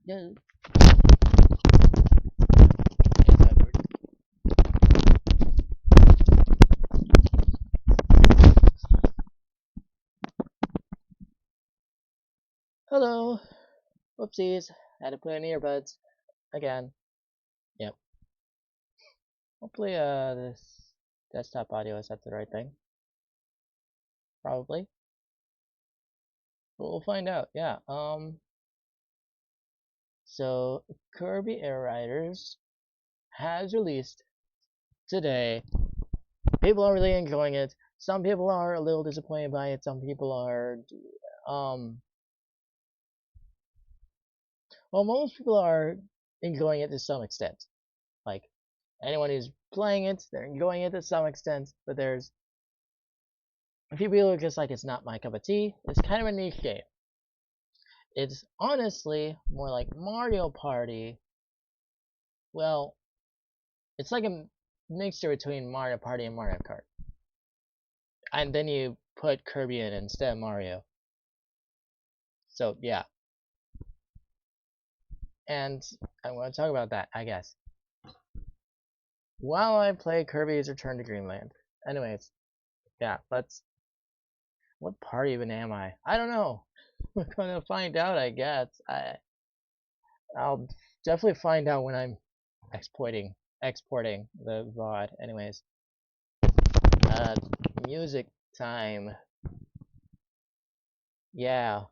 Yeah. Hello. Whoopsies. Had to put in earbuds again. Yep. Hopefully, this desktop audio is set to the right thing. Probably. But we'll find out. Yeah. So Kirby Air Riders has released today. People are really enjoying it. Some people are a little disappointed by it. Some people are, well, most people are enjoying it to some extent. Like, anyone who's playing it, they're enjoying it to some extent, but there's a few people who are just like, it's not my cup of tea. It's kind of a niche game. It's honestly more like Mario Party. Well, it's like a mixture between Mario Party and Mario Kart. And then you put Kirby in instead of Mario. So, yeah. And I want to talk about that, I guess, while I play Kirby's Return to Dreamland. Anyways, yeah, let's... What party even am I? I don't know. We're gonna find out, I guess. I'll definitely find out when I'm exporting the VOD. Anyways, uh, music time. Yeah.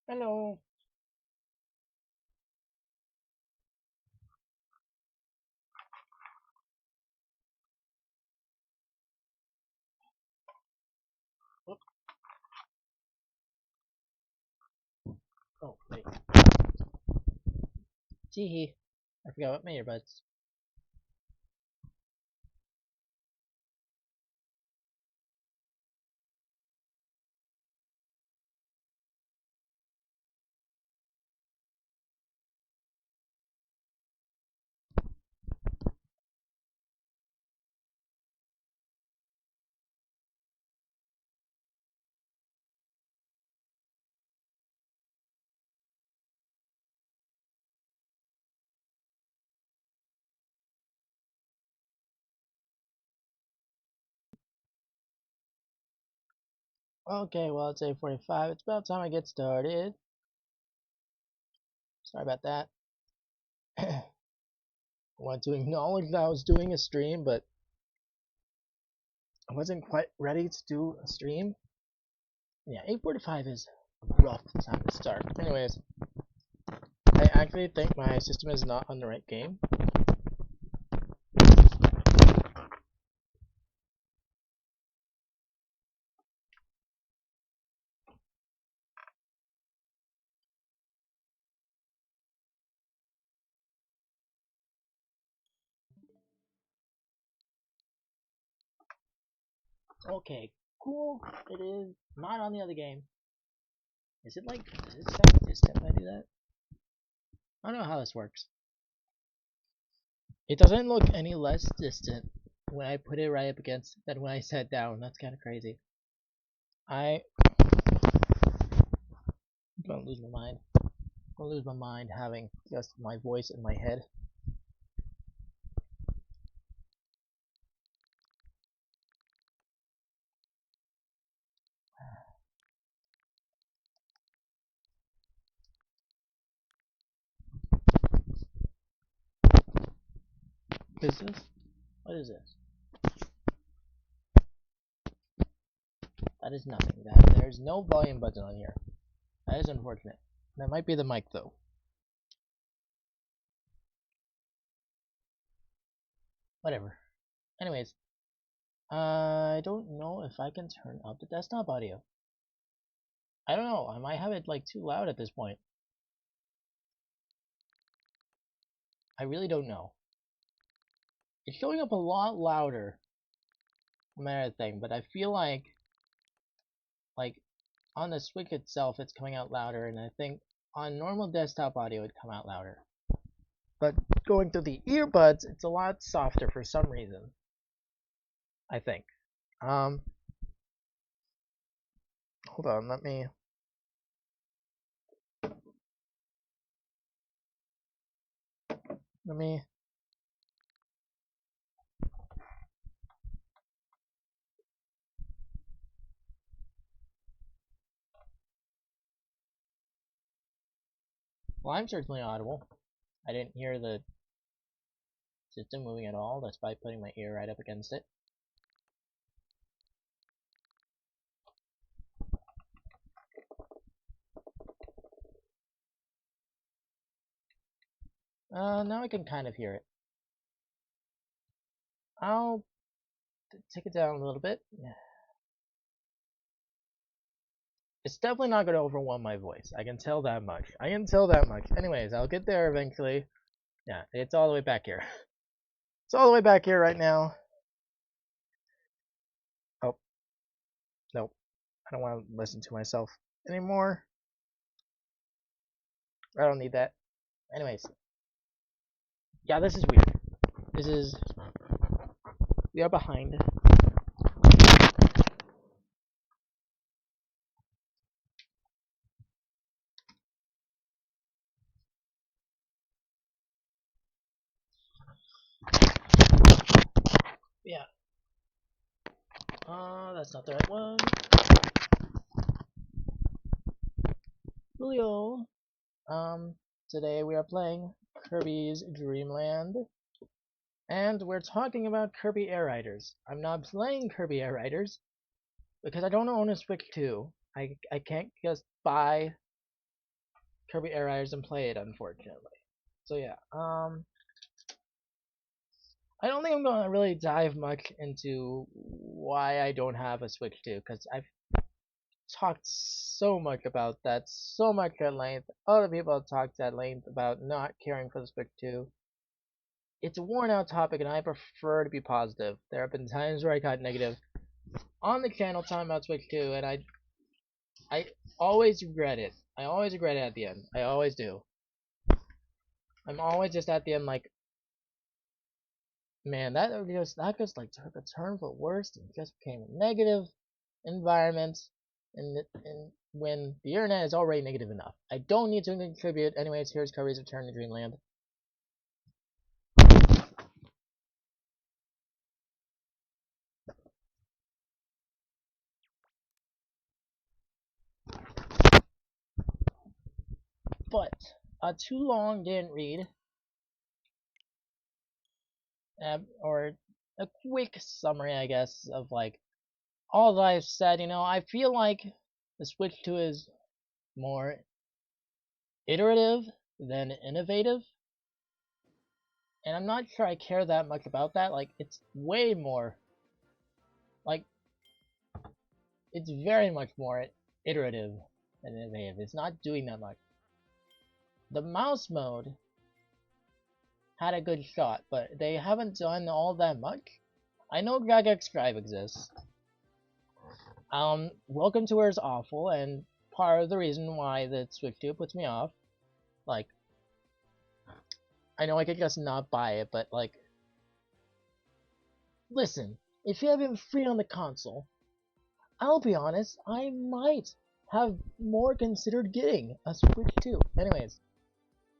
Hello. Oop. Oh, wait. Teehee. I forgot what my earbuds. Okay, well, it's 8:45. It's about time I get started. Sorry about that. I wanted to acknowledge that I was doing a stream, but I wasn't quite ready to do a stream. Yeah, 8:45 is a rough time to start. Anyways, I actually think my system is not on the right game. Okay, cool. It is not on the other game. Is it like, does it sound distant when I do that? I don't know how this works. It doesn't look any less distant when I put it right up against than when I sat down. That's kind of crazy. I'm gonna lose my mind. I'm gonna lose my mind having just my voice in my head. Is this? What is this? That is nothing. There's no volume button on here. That is unfortunate. That might be the mic though. Whatever. Anyways, I don't know if I can turn up the desktop audio. I don't know. I might have it like too loud at this point. I really don't know. It's showing up a lot louder from everything, but I feel like on the Switch itself it's coming out louder, and I think on normal desktop audio it'd come out louder. But going through the earbuds, it's a lot softer for some reason. I think. Hold on, let me. Let me. Well, I'm certainly audible. I didn't hear the system moving at all, despite putting my ear right up against it. Now I can kind of hear it. I'll take it down a little bit. It's definitely not going to overwhelm my voice. I can tell that much. Anyways, I'll get there eventually. Yeah, it's all the way back here. It's all the way back here right now. Oh, nope. I don't want to listen to myself anymore. I don't need that. Anyways. Yeah, this is weird. This is... We are behind. Yeah. That's not the right one. Julio. Today we are playing Kirby's Dreamland. And we're talking about Kirby Air Riders. I'm not playing Kirby Air Riders because I don't own a Switch 2. I can't just buy Kirby Air Riders and play it, unfortunately. So yeah, I don't think I'm gonna really dive much into why I don't have a Switch 2, because I've talked so much about that, so much at length. Other people have talked at length about not caring for the Switch 2. It's a worn out topic, and I prefer to be positive. There have been times where I got negative on the channel talking about Switch 2, and I always regret it. I always regret it at the end. I always do. I'm always just at the end like, man, that just like took a turn for worse and just became a negative environment, and when the internet is already negative enough. I don't need to contribute. Anyways, here's Kirby's Return to Dreamland. But too long didn't read, or a quick summary, I guess, of like all that I've said. I feel like the Switch 2 is more iterative than innovative, and I'm not sure I care that much about that. Like, it's way more, like, it's very much more iterative than innovative. It's not doing that much. The mouse mode had a good shot, but they haven't done all that much. I know Gagex Scribe exists. Welcome to Where is awful, and part of the reason why the Switch 2 puts me off. Like, I know I could just not buy it, but like, listen, if you have him free on the console, I'll be honest, I might have more considered getting a Switch 2.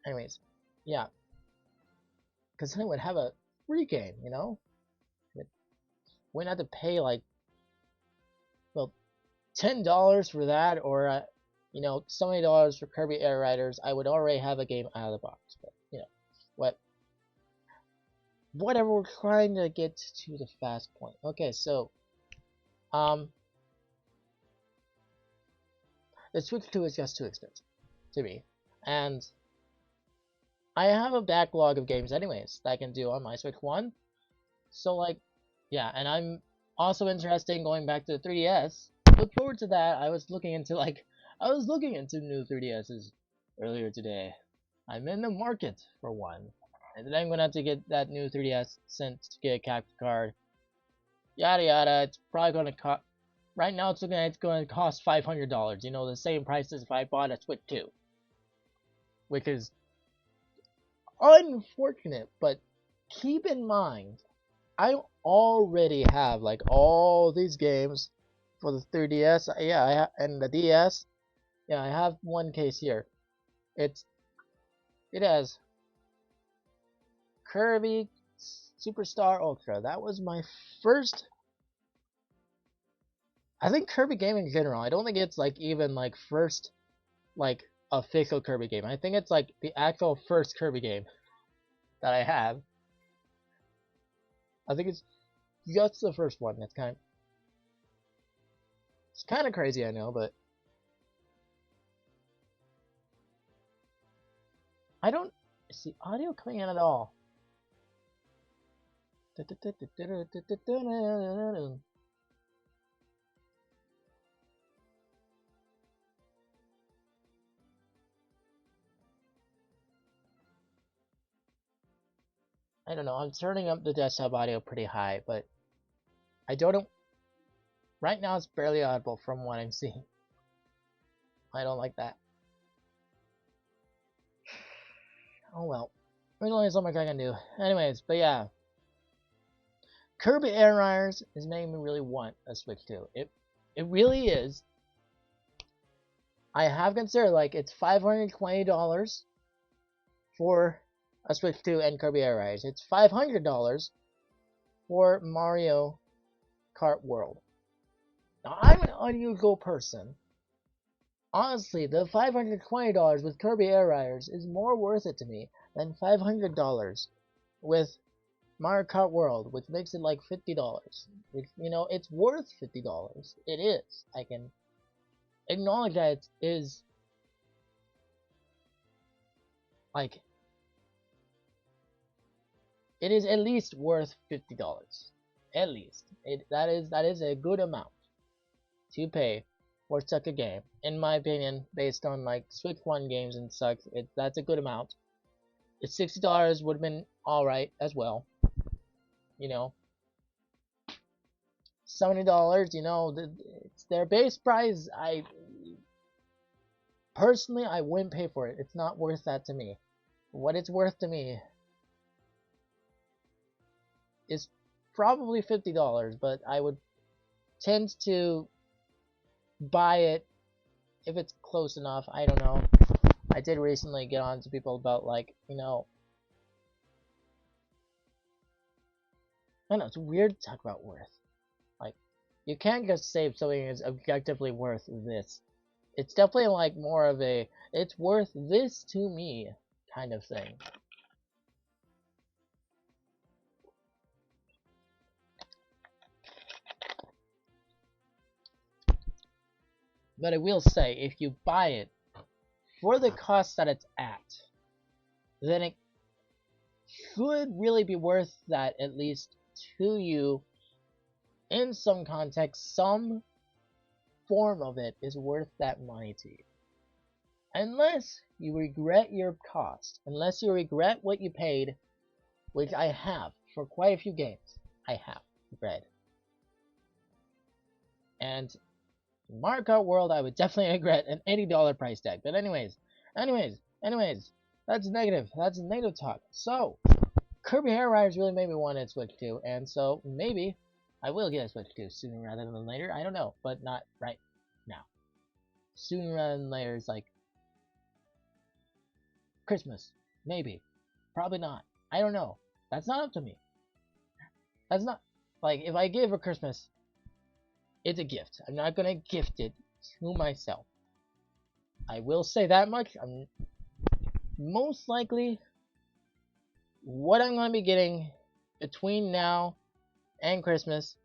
Anyways, yeah, because then I would have a free game, Wouldn't have to pay like, well, $10 for that, or so many dollars for Kirby Air Riders. I would already have a game out of the box. But whatever. We're trying to get to the fast point. Okay, so the Switch 2 is just too expensive to me, and I have a backlog of games anyways that I can do on my Switch 1. So like, yeah, and I'm also interested in going back to the 3DS. Look forward to that. I was looking into new 3DSs earlier today. I'm in the market for one, and then I'm gonna have to get that new 3DS sent to get a capture card. Yada yada. It's probably gonna cost. Right now, it's going to cost $500. The same price as if I bought a Switch 2, which is unfortunate. But keep in mind, I already have like all these games for the 3DS. Yeah, and the DS. Yeah, I have one case here. It has Kirby Superstar Ultra. That was my first. I think Kirby game in general. I don't think it's like even like first like official Kirby game. I think it's like the actual first Kirby game that I have. I think it's just the first one. It's kind of crazy, I know, but I don't see audio coming in at all. I don't know. I'm turning up the desktop audio pretty high, but I don't. Right now, it's barely audible from what I'm seeing. I don't like that. Oh well. There's only so much I can do. Anyways, but yeah. Kirby Air Riders is making me really want a Switch 2. It really is. I have considered, like, it's $520 for a Switch 2 and Kirby Air Riders. It's $500 for Mario Kart World. Now, I'm an unusual person. Honestly, the $520 with Kirby Air Riders is more worth it to me than $500 with Mario Kart World, which makes it like $50. Which, it's worth $50. It is. I can acknowledge that it is like, it is at least worth $50. At least. That is a good amount to pay for such a game, in my opinion, based on like Switch 1 games and such. That's a good amount. If $60 would have been alright as well. You know, $70, you know, it's their base price. Personally, I wouldn't pay for it. It's not worth that to me. What it's worth to me is probably $50, but I would tend to buy it if it's close enough. I don't know. I did recently get on to people about, like, you know, I don't know, it's weird to talk about worth. Like, you can't just say if something is objectively worth this. It's definitely like more of a, it's worth this to me kind of thing. But I will say, if you buy it for the cost that it's at, then it should really be worth that, at least to you. In some context, some form of it is worth that money to you. Unless you regret your cost, unless you regret what you paid, which I have for quite a few games. I have regret. And Mario Kart World, I would definitely regret an $80 price tag. But anyways, that's negative. That's negative talk. So, Kirby Hair Riders really made me want to Switch 2, and so maybe I will get a Switch 2 sooner rather than later. I don't know, but not right now. Sooner rather than later is like Christmas. Maybe. Probably not. I don't know. That's not up to me. That's not, like, if I give for Christmas, it's a gift. I'm not gonna gift it to myself. I will say that much. I'm most likely, what I'm gonna be getting between now and Christmas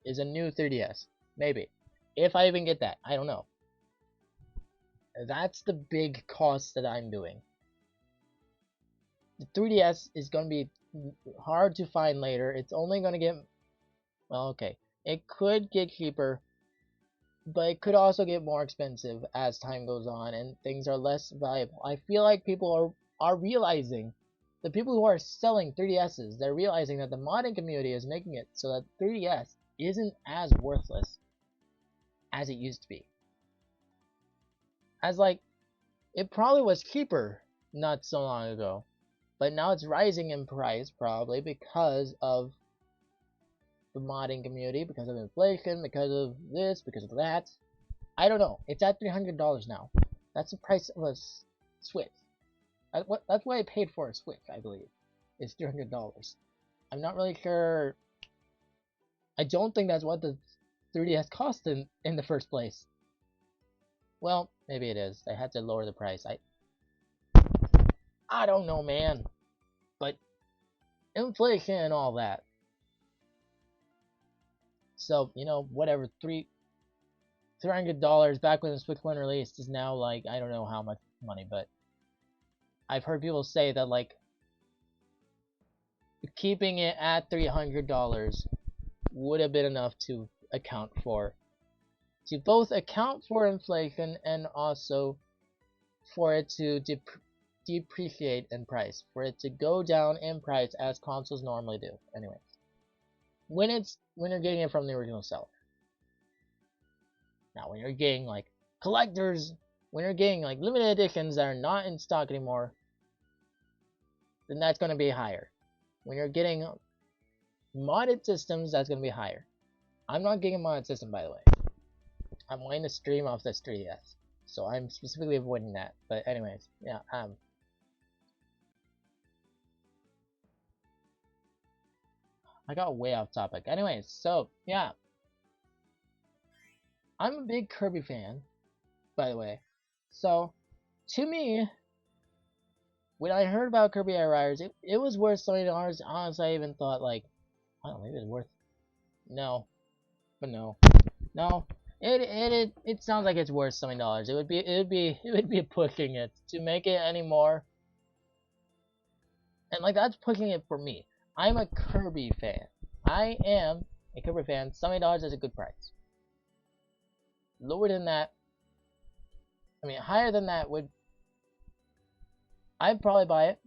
is a new 3DS. Maybe. If I even get that. I don't know. That's the big cost that I'm doing. The 3DS is going to be hard to find later. It's only going to get, well, okay. It could get cheaper, but it could also get more expensive as time goes on and things are less valuable. I feel like people are realizing, the people who are selling 3DSs, they're realizing that the modding community is making it so that 3DS isn't as worthless as it used to be. As like, it probably was cheaper not so long ago, but now it's rising in price probably because of the modding community, because of inflation, because of this, because of that. I don't know. It's at $300 now. That's the price of a Switch. That's what I paid for a Switch, I believe. It's $300. I'm not really sure. I don't think that's what the 3DS cost in the first place. Well, maybe it is. They had to lower the price. I don't know, man. But inflation and all that. So, you know, whatever, $300 back when the Switch 1 released is now like, I don't know how much money, but I've heard people say that, like, keeping it at $300 would have been enough to both account for inflation and also for it to depreciate in price, for it to go down in price as consoles normally do. Anyways, when you're getting it from the original seller. Now, when you're getting like collectors, when you're getting like limited editions that are not in stock anymore, then that's going to be higher. When you're getting modded systems, that's going to be higher. I'm not getting a modded system, by the way. I'm wanting to stream off this 3DS, so I'm specifically avoiding that. But anyways, yeah, I got way off topic. Anyways, so yeah, I'm a big Kirby fan, by the way. So to me, when I heard about Kirby Air Riders, it was worth $70. Honestly, I even thought like, I don't know, maybe it's worth, no, but no. It sounds like it's worth $70. It would be pushing it to make it anymore. And like that's pushing it for me. I'm a Kirby fan. I am a Kirby fan. $70 is a good price. Lower than that, I mean higher than that would I'd probably buy it.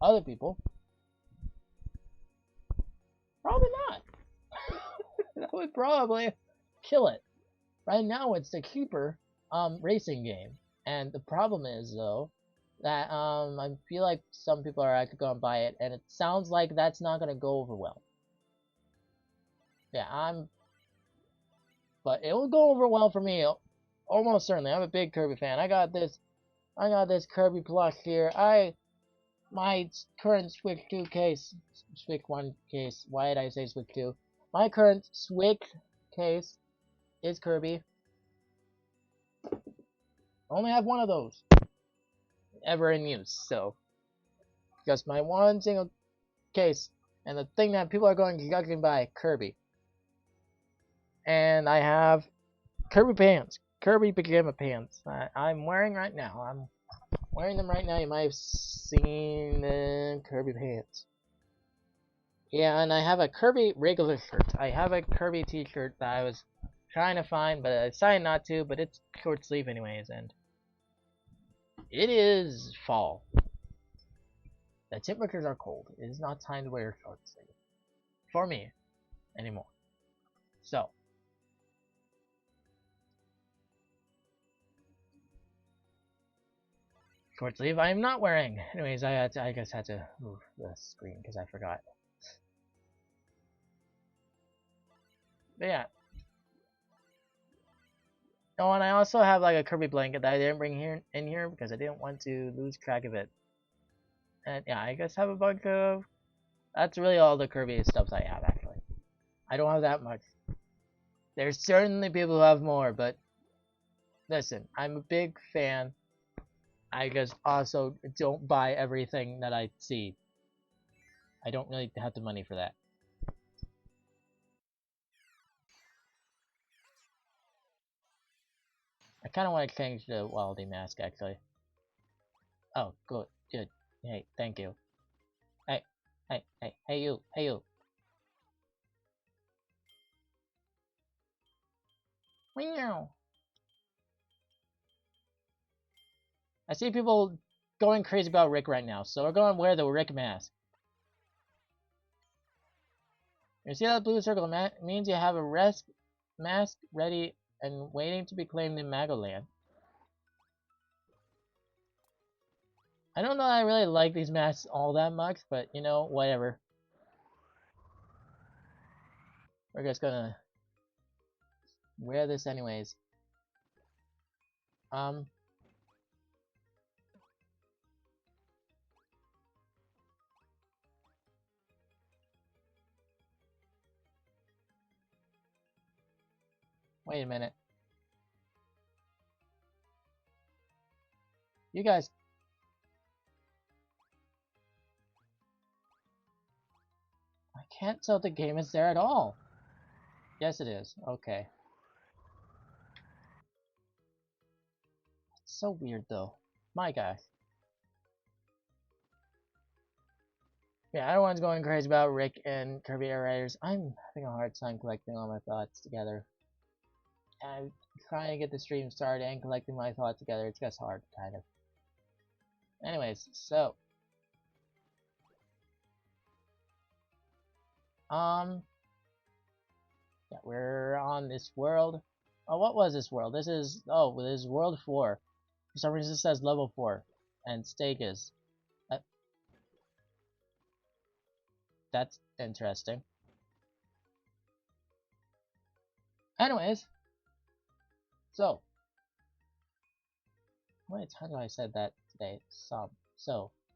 Other people, probably not. That would probably kill it. Right now it's the cheaper racing game. And the problem is though that I feel like some people are actually gonna buy it and it sounds like that's not gonna go over well. Yeah, but it will go over well for me. Almost certainly. I'm a big Kirby fan. I got this Kirby plush here. My current Switch 2 case, Switch 1 case, why did I say Switch 2? My current Switch case is Kirby. I only have one of those ever in use, so just my one single case, and the thing that people are going to buy, Kirby. And I have Kirby pants, Kirby pajama pants. I'm wearing right now. I'm wearing them right now. You might have seen the Kirby pants. Yeah, and I have a Kirby regular shirt. I have a Kirby t-shirt that I was trying to find, but I decided not to, but it's short sleeve anyways, and it is fall. The temperatures are cold. It is not time to wear short sleeve. For me, anymore. So. Short sleeve I am not wearing. Anyways, I guess had to move the screen because I forgot. But yeah. Oh, and I also have like a Kirby blanket that I didn't bring in here because I didn't want to lose track of it. And yeah, I guess have a bunch of. That's really all the Kirby stuff I have actually. I don't have that much. There's certainly people who have more, but listen, I'm a big fan. I just also don't buy everything that I see. I don't really have the money for that. I kind of want to change the Wallaby mask, actually. Oh, good. Hey, thank you. Hey, you. Meow. I see people going crazy about Rick right now, so we're going to wear the Rick mask. You see that blue circle? Means you have a mask ready and waiting to be claimed in Magoland. I don't know that I really like these masks all that much, but you know, whatever. We're just gonna wear this anyways. Wait a minute. You guys. I can't tell if the game is there at all. Yes, it is. Okay. It's so weird, though. My gosh. Yeah, everyone's going crazy about Rick and Kirby Air Raiders. I'm having a hard time collecting all my thoughts together. I'm trying to get the stream started and collecting my thoughts together. It's just hard, kind of. Anyways, so. Yeah, we're on this world. Oh, what was this world? This is world 4. For some reason it says level 4. And stake is. That's interesting. Anyways. So. How many times have I said that today? So,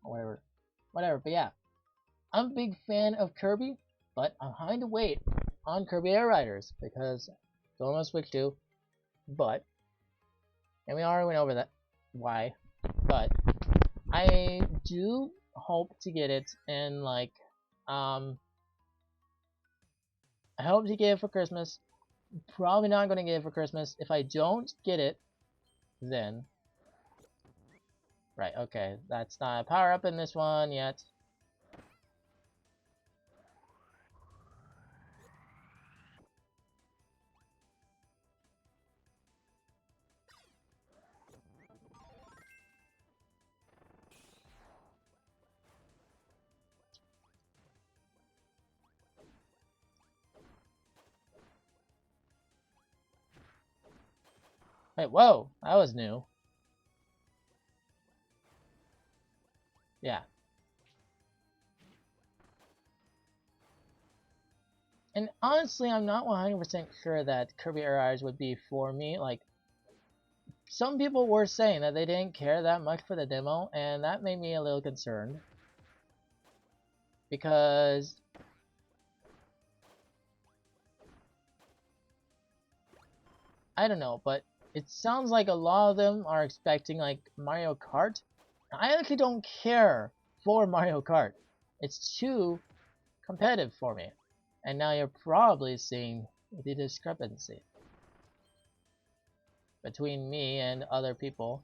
whatever. Whatever, but yeah. I'm a big fan of Kirby, but I'm having to wait on Kirby Air Riders because don't want to Switch 2. But, and we already went over that why, but I do hope to get it in like I hope to get it for Christmas. Probably not going to get it for Christmas. If I don't get it, then right, okay, that's not a power up in this one yet. Wait, whoa! That was new. Yeah. And honestly, I'm not 100% sure that Kirby Air Eyes would be for me. Like, some people were saying that they didn't care that much for the demo, and that made me a little concerned. Because I don't know, but it sounds like a lot of them are expecting like Mario Kart. I actually don't care for Mario Kart. It's too competitive for me. And now you're probably seeing the discrepancy between me and other people.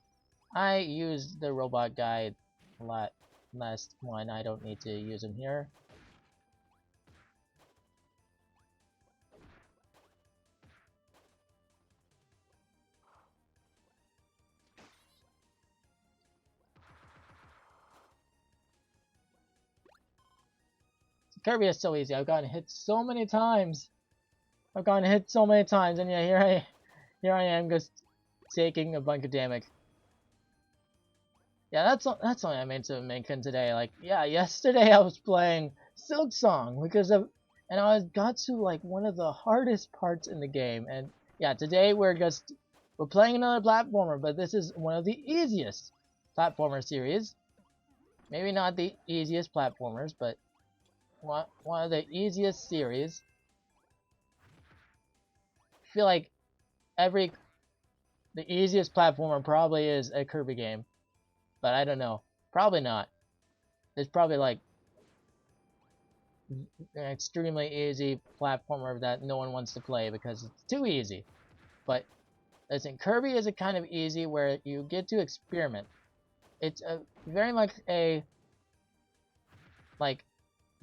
I used the robot guide a lot last one. I don't need to use him here. Kirby is so easy. I've gotten hit so many times. And yeah, here I am just taking a bunch of damage. Yeah, that's something I meant to mention today. Like, yeah, yesterday I was playing Silk Song and I got to like one of the hardest parts in the game. And yeah, today we're playing another platformer, but this is one of the easiest platformer series. Maybe not the easiest platformers, but one of the easiest series. I feel like the easiest platformer probably is a Kirby game, but I don't know. Probably not. There's probably like an extremely easy platformer that no one wants to play because it's too easy. But listen, Kirby is a kind of easy where you get to experiment. It's very much a like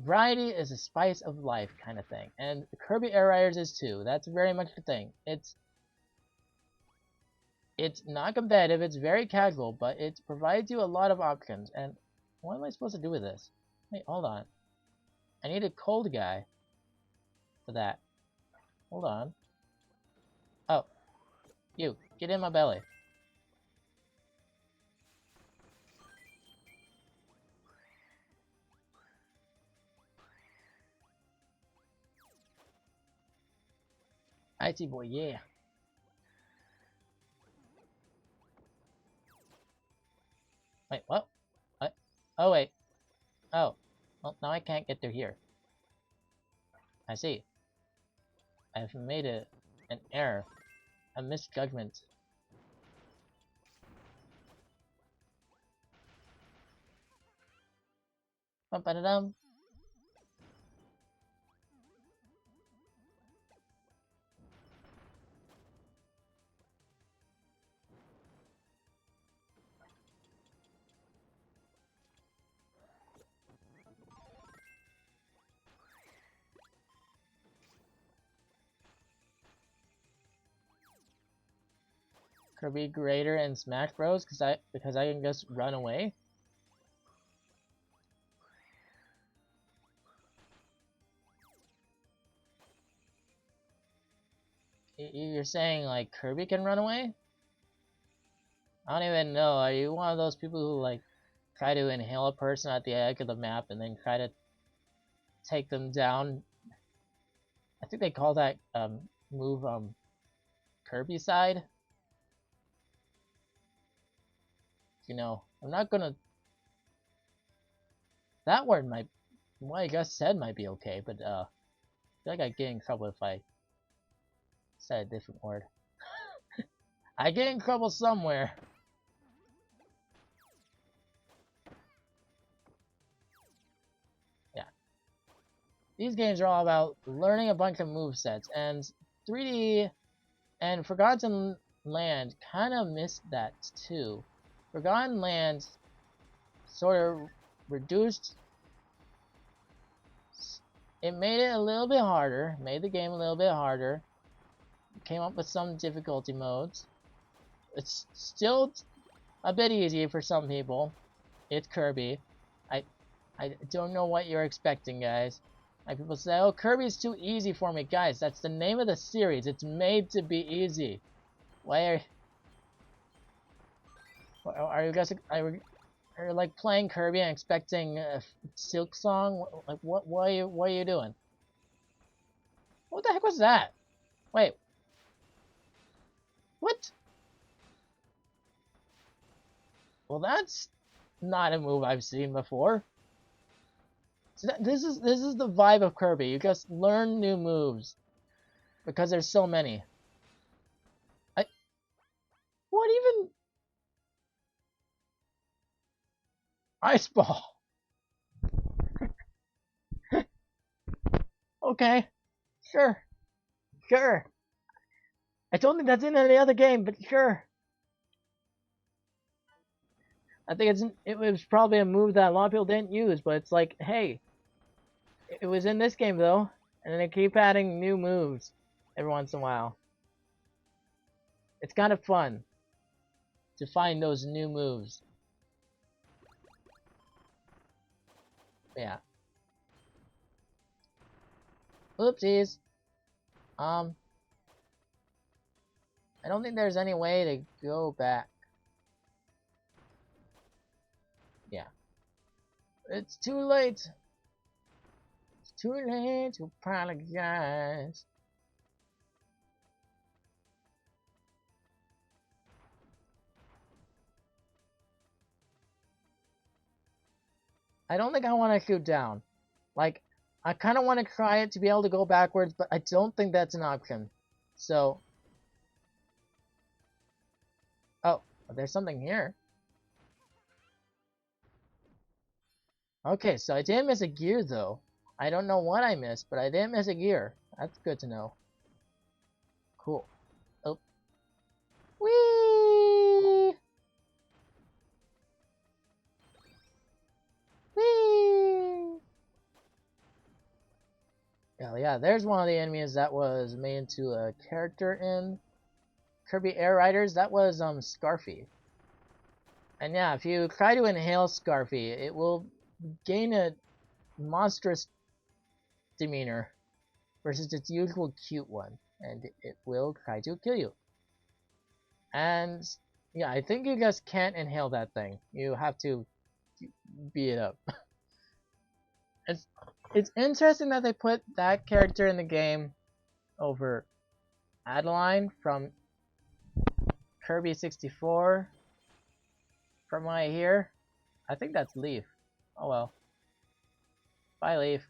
variety is a spice of life kind of thing, and Kirby Air Riders is too. That's very much the thing. It's not competitive. It's very casual, but it provides you a lot of options. And what am I supposed to do with this? Wait, hold on. I need a cold guy for that. Hold on. Oh, you get in my belly. IT boy, yeah. Wait, what? What? Oh, wait. Oh. Well, now I can't get through here. I see. I've made an error. A misjudgment. Ba-ba-da-dum. Kirby greater in Smash Bros. Because I can just run away. You're saying like Kirby can run away? I don't even know. Are you one of those people who like try to inhale a person at the edge of the map and then try to take them down? I think they call that move Kirby side. You know, I'm not gonna. That word might, what I just said might be okay, but I feel like I'd get in trouble if I said a different word. I get in trouble somewhere. Yeah. These games are all about learning a bunch of movesets, and 3D and Forgotten Land kind of missed that too. Forgotten Land sort of reduced. It made it a little bit harder, made the game a little bit harder. Came up with some difficulty modes. It's still a bit easy for some people. It's Kirby. I don't know what you're expecting, guys. Like people say, oh, Kirby's too easy for me. Guys, that's the name of the series. It's made to be easy. Why are Are you guys are you like playing Kirby and expecting a Silk Song? Like what are you doing? What the heck was that? Wait. What? Well, that's not a move I've seen before. So this is the vibe of Kirby. You just learn new moves because there's so many. What even? Ice Ball. Okay, sure, sure. I don't think that's in any other game, but sure. I think it was probably a move that a lot of people didn't use, but it's like, hey, it was in this game though, and then they keep adding new moves every once in a while. It's kind of fun to find those new moves. Yeah. Oopsies. I don't think there's any way to go back. Yeah. It's too late. It's too late to apologize. I don't think I want to shoot down. Like, I kind of want to try it to be able to go backwards, but I don't think that's an option. So, oh, there's something here. Okay, so I didn't miss a gear though. I don't know what I missed, but I didn't miss a gear. That's good to know. Cool. Oh. Whee! Whee! Yeah, there's one of the enemies that was made into a character in Kirby Air Riders. That was Scarfy. And yeah, if you try to inhale Scarfy, it will gain a monstrous demeanor versus its usual cute one, and it will try to kill you. And yeah, I think you guys can't inhale that thing. You have to beat it up. It's interesting that they put that character in the game over Adeline from Kirby 64. From what I hear, I think that's Leaf. Oh well. Bye, Leaf.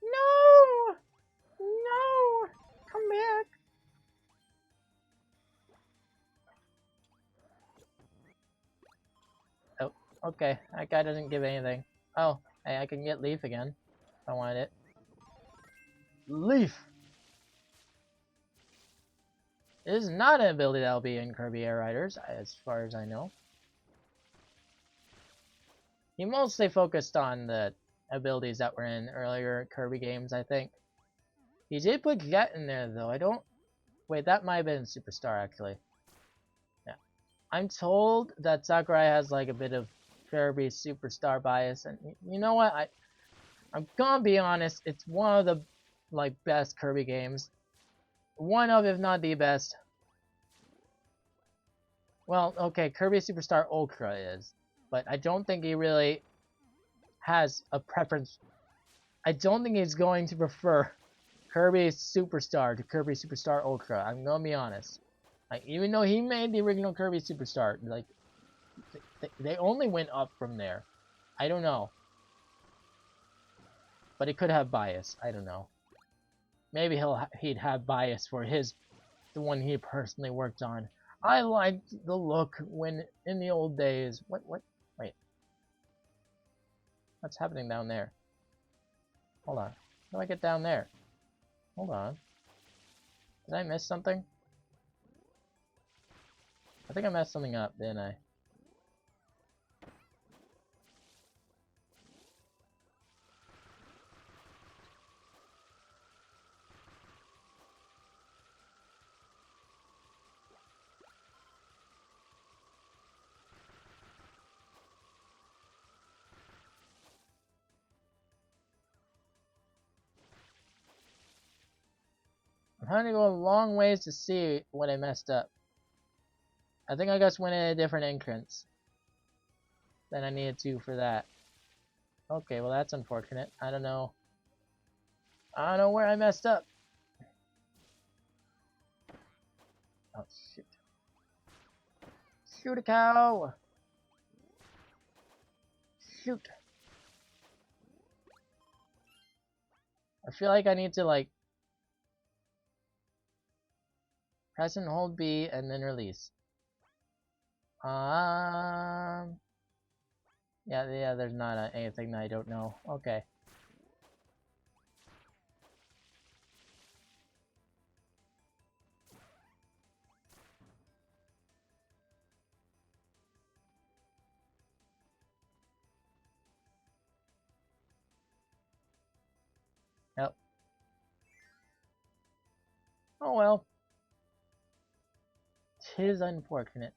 No! No! Come back! Oh, okay. That guy doesn't give anything. Oh, hey, I can get Leaf again. I want it. Leaf! It is not an ability that will be in Kirby Air Riders, as far as I know. He mostly focused on the abilities that were in earlier Kirby games, I think. He did put Jet in there, though. I don't... Wait, that might have been Superstar, actually. Yeah. I'm told that Sakurai has, like, a bit of Kirby Superstar bias, and you know what? I'm gonna be honest, it's one of the, like, best Kirby games. One of, if not the best. Well, okay, Kirby Superstar Ultra is, but I don't think he really has a preference. I don't think he's going to prefer Kirby Superstar to Kirby Superstar Ultra. I'm gonna be honest. Like, even though he made the original Kirby Superstar, like, they only went up from there. I don't know. But it could have bias. I don't know. Maybe he'd have bias for the one he personally worked on. I liked the look when in the old days. What? Wait. What's happening down there? Hold on. How do I get down there? Hold on. Did I miss something? I think I messed something up, didn't I? I'm having to go a long ways to see what I messed up. I think I just went in a different entrance than I needed to for that. Okay, well that's unfortunate. I don't know. I don't know where I messed up. Oh, shoot. Shoot a cow! Shoot. I feel like I need to, like, press and hold B and then release. Yeah, there's not anything that I don't know. Okay. Yep. Oh well. 'Tis unfortunate.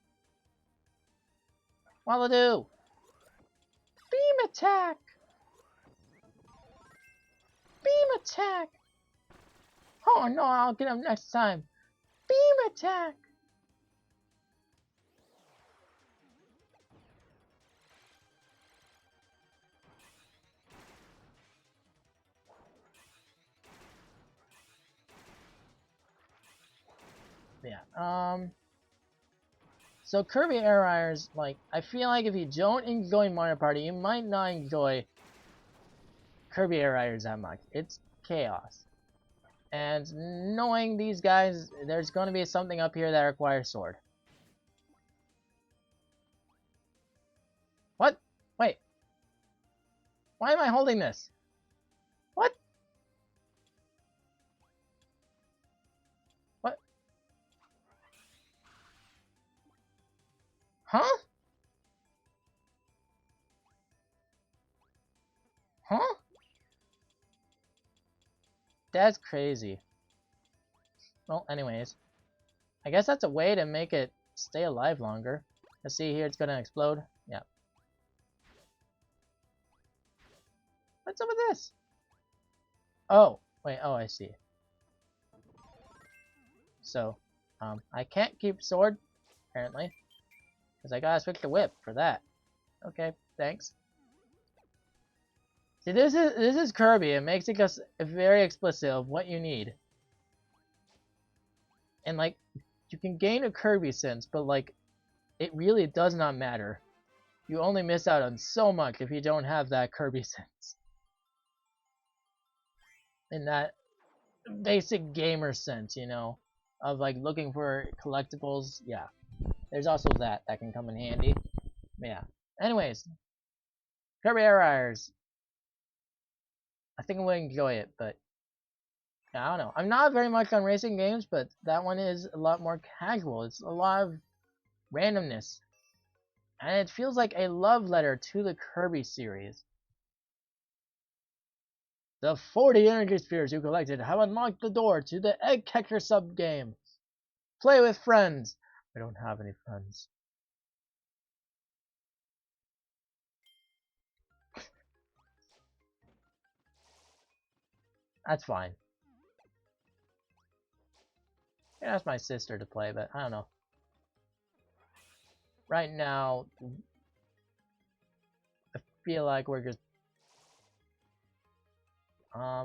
What'll do? Beam attack! Beam attack! Oh no, I'll get him next time. Beam attack! Yeah, so Kirby Air Riders, like, I feel like if you don't enjoy Mario Party, you might not enjoy Kirby Air Riders that much. It's chaos. And knowing these guys, there's going to be something up here that requires sword. What? Wait. Why am I holding this? What? What? Huh? Huh? That's crazy. Well, anyways. I guess that's a way to make it stay alive longer. Let's see here, it's gonna explode. Yeah. What's up with this? Oh, wait, oh, I see. So, I can't keep sword, apparently. Because I gotta switch to whip for that. Okay, thanks. See, this is Kirby. It makes it just very explicit of what you need. And, like, you can gain a Kirby sense, but, like, it really does not matter. You only miss out on so much if you don't have that Kirby sense. In that basic gamer sense, you know, of, like, looking for collectibles. Yeah, there's also that can come in handy. Yeah. Anyways, Kirby Air Riders. I think I would enjoy it, but I don't know. I'm not very much on racing games, but that one is a lot more casual. It's a lot of randomness. And it feels like a love letter to the Kirby series. The 40 energy spheres you collected have unlocked the door to the Egg Catcher sub-game. Play with friends. I don't have any friends. That's fine. I can ask my sister to play, but I don't know. Right now, I feel like we're just... I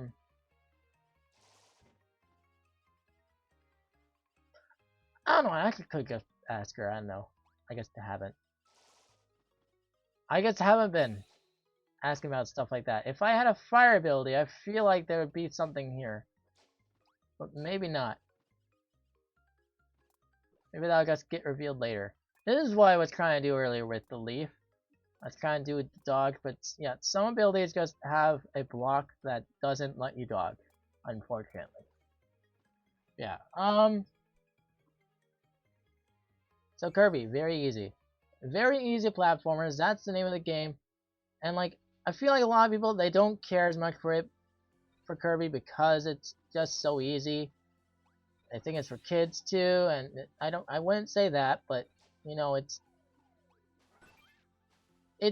don't know, I actually could just ask her, I don't know. I guess I haven't. I guess I haven't been asking about stuff like that. If I had a fire ability, I feel like there would be something here. But maybe not. Maybe that'll just get revealed later. This is what I was trying to do earlier with the leaf. I was trying to do with the dog, but yeah, some abilities just have a block that doesn't let you dog, unfortunately. Yeah, so Kirby, very easy. Very easy platformers, that's the name of the game. And like, I feel like a lot of people, they don't care as much for it, for Kirby, because it's just so easy. I think it's for kids too, and I wouldn't say that, but you know, it's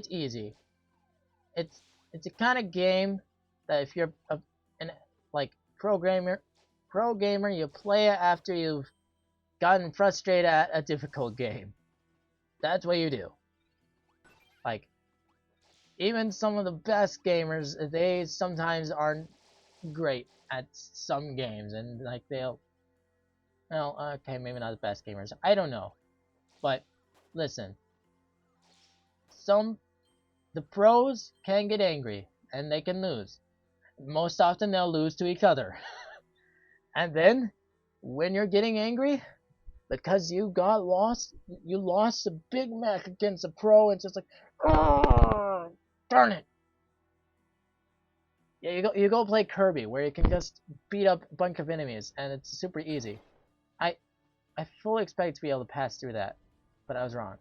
easy. It's a kind of game that if you're an like pro gamer, you play it after you've gotten frustrated at a difficult game. That's what you do. Like, even some of the best gamers, they sometimes aren't great at some games, and like they'll, well, okay, maybe not the best gamers. I don't know, but listen, the pros can get angry and they can lose. Most often they'll lose to each other, and then when you're getting angry because you lost a big match against a pro, and it's just like, oh, darn it. Yeah, you go play Kirby, where you can just beat up a bunch of enemies, and it's super easy. I fully expect to be able to pass through that, but I was wrong.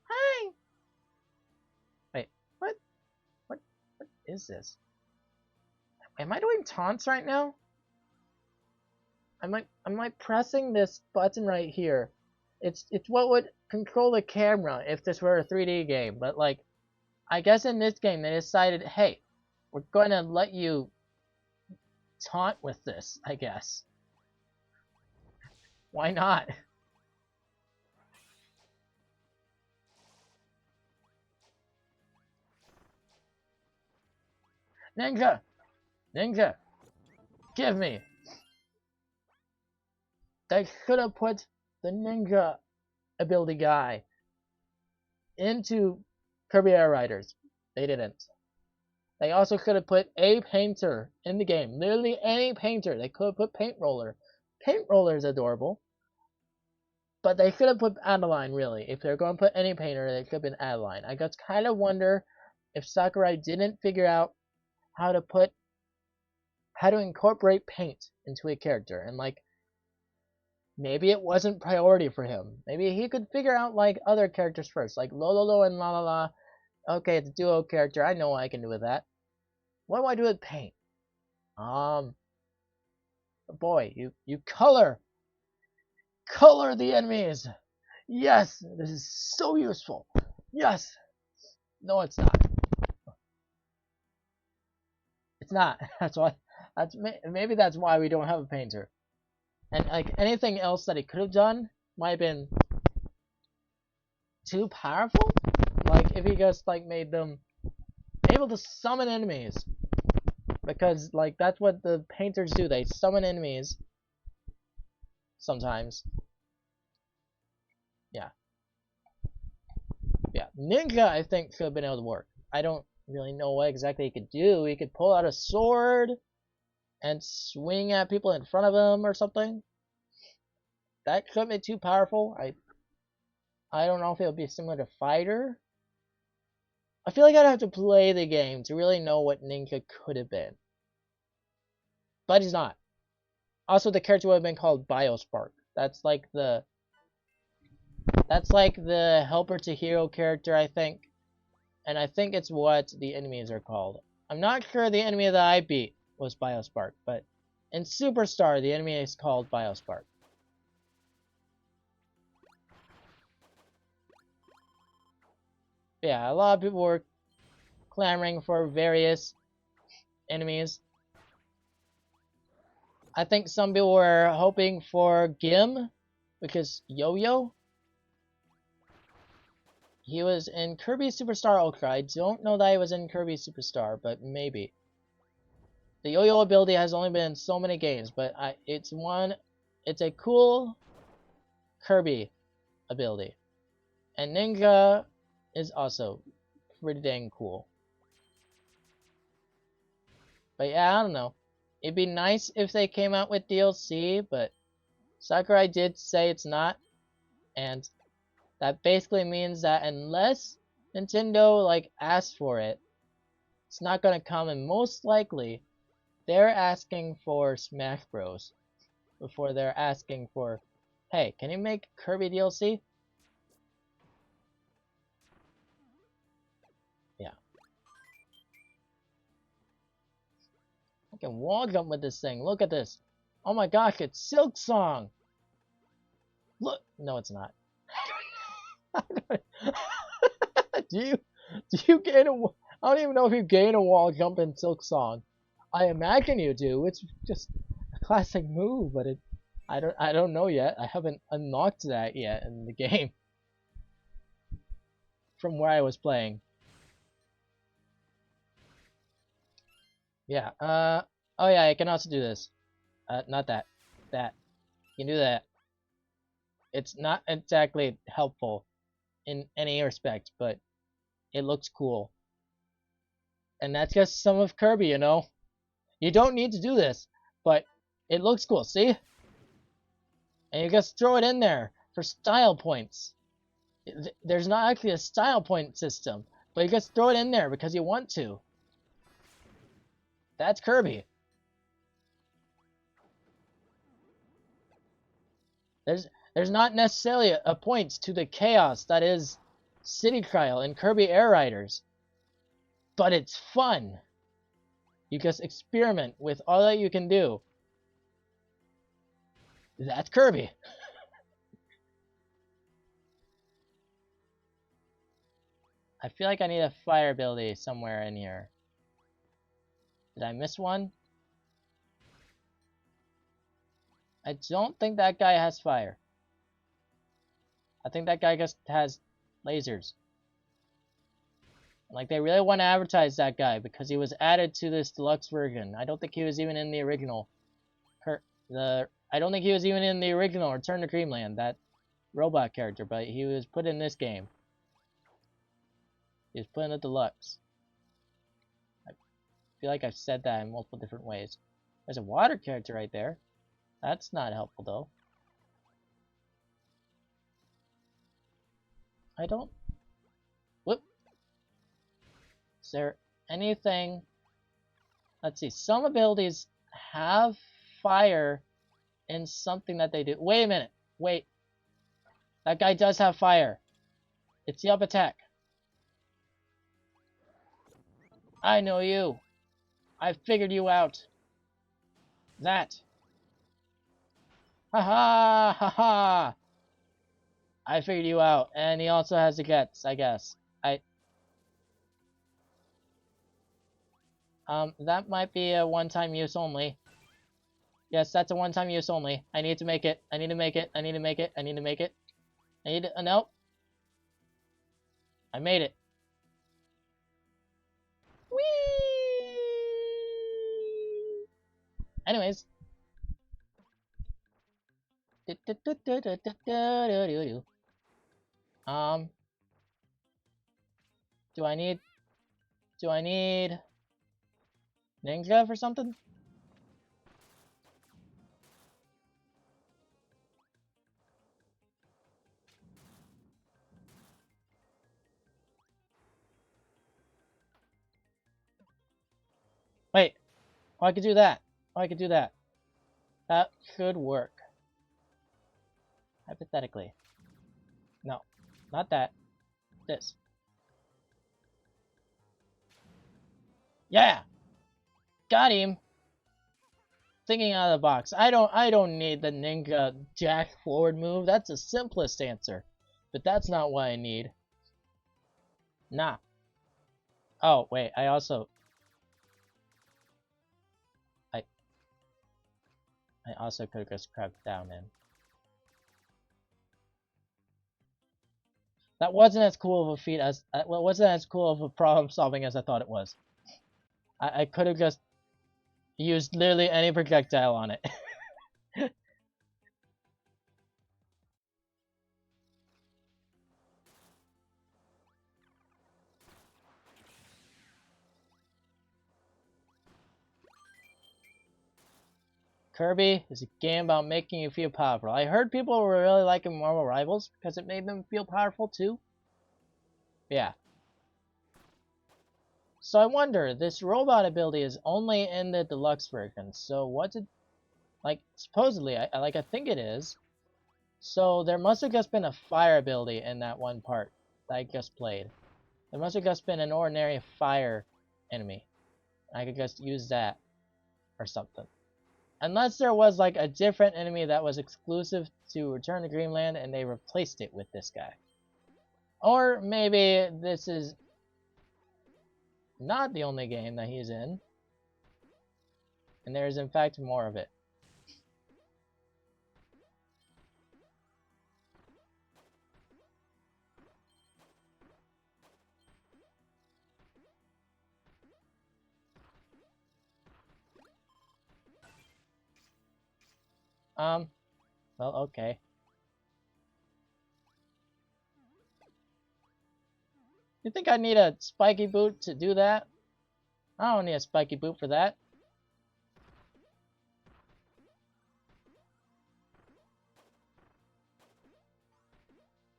Hi! Wait, what? What is this? Am I doing taunts right now? I'm like pressing this button right here. It's what would control the camera if this were a 3D game, but like, I guess in this game they decided, hey, we're going to let you taunt with this, I guess. Why not? Ninja! Ninja! Give me! They should have put the ninja ability guy into Kirby Air Riders. They didn't. They also could have put a painter in the game. Literally any painter. They could have put Paint Roller. Paint Roller is adorable. But they could have put Adeline, really. If they're going to put any painter, they could have been Adeline. I just kind of wonder if Sakurai didn't figure out how to incorporate paint into a character. And like, maybe it wasn't priority for him. Maybe he could figure out like other characters first. Like Lololo and La La La. Okay, it's a duo character. I know what I can do with that. What do I do with paint? Boy, you color the enemies. Yes, this is so useful. Yes. No, it's not. It's not. Maybe that's why we don't have a painter. And like anything else that he could have done might have been too powerful. Like if he just like made them able to summon enemies. Because like that's what the painters do. They summon enemies sometimes. Yeah. Yeah. Ninja I think should have been able to work. I don't really know what exactly he could do. He could pull out a sword and swing at people in front of him or something. That could be too powerful. I don't know if it would be similar to Fighter. I feel like I'd have to play the game to really know what Ninja could have been. But he's not. Also, the character would have been called Biospark. That's like the helper to hero character, I think. And I think it's what the enemies are called. I'm not sure the enemy that I beat was Biospark, but in Superstar, the enemy is called Biospark. Yeah, a lot of people were clamoring for various enemies. I think some people were hoping for Gim, because Yo-Yo. He was in Kirby Superstar Ultra. I don't know that he was in Kirby Superstar, but maybe. The Yo-Yo ability has only been in so many games, but it's a cool Kirby ability. And Ninja is also pretty dang cool. But yeah, I don't know. It'd be nice if they came out with DLC, but Sakurai did say it's not. And that basically means that unless Nintendo like asks for it, it's not gonna come, and most likely they're asking for Smash Bros. Before they're asking for, hey, can you make Kirby DLC? Yeah. I can wall jump with this thing. Look at this. Oh my gosh, it's Silk Song. Look. No, it's not. do you gain a? I don't even know if you gain a wall jump in Silk Song. I imagine you do. It's just a classic move, but I don't know yet. I haven't unlocked that yet in the game from where I was playing. Yeah. Oh yeah, I can also do this. Not that. That. You can do that. It's not exactly helpful in any respect, but it looks cool. And that's just some of Kirby, you know? You don't need to do this, but it looks cool, see? And you just throw it in there for style points. There's not actually a style point system, but you just throw it in there because you want to. That's Kirby. There's not necessarily a point to the chaos that is City Trial and Kirby Air Riders, but it's fun. You just experiment with all that you can do. That's Kirby. I feel like I need a fire ability somewhere in here. Did I miss one? I don't think that guy has fire. I think that guy just has lasers. Like, they really want to advertise that guy because he was added to this deluxe version. I don't think he was even in the original. I don't think he was even in the original Return to Dreamland, that robot character, but he was put in this game. He was put in the deluxe. I feel like I've said that in multiple different ways. There's a water character right there. That's not helpful, though. I don't... Whoop. Is there anything... Let's see. Some abilities have fire in something that they do. Wait a minute. Wait. That guy does have fire. It's the up attack. I know you. I figured you out. That. Ha ha ha ha. I figured you out. And he also has the guts, I guess. That might be a one-time use only. Yes, that's a one-time use only. I need to make it. I need to make it. I need to make it. I need to make it. I need to... nope. I made it. Whee! Anyways. Do I need ninja for something? Wait. Oh, I could do that. Oh, I could do that. That should work. Hypothetically. No. Not that. This. Yeah! Got him! Thinking out of the box. I don't need the ninja jack forward move. That's the simplest answer. But that's not what I need. Nah. Oh, wait, I also could have just crept down in. That wasn't as cool of a feat as well, wasn't as cool of a problem solving as I thought it was. I could have just used literally any projectile on it. Kirby is a game about making you feel powerful. I heard people were really liking Marvel Rivals because it made them feel powerful too. Yeah. So I wonder, this robot ability is only in the deluxe version. So what's it like? Supposedly, I think it is. So there must have just been a fire ability in that one part that I just played. There must have just been an ordinary fire enemy. I could just use that or something. Unless there was like a different enemy that was exclusive to Return to Dreamland and they replaced it with this guy. Or maybe this is not the only game that he's in. and there is in fact more of it. Well, okay. You think I need a spiky boot to do that? I don't need a spiky boot for that.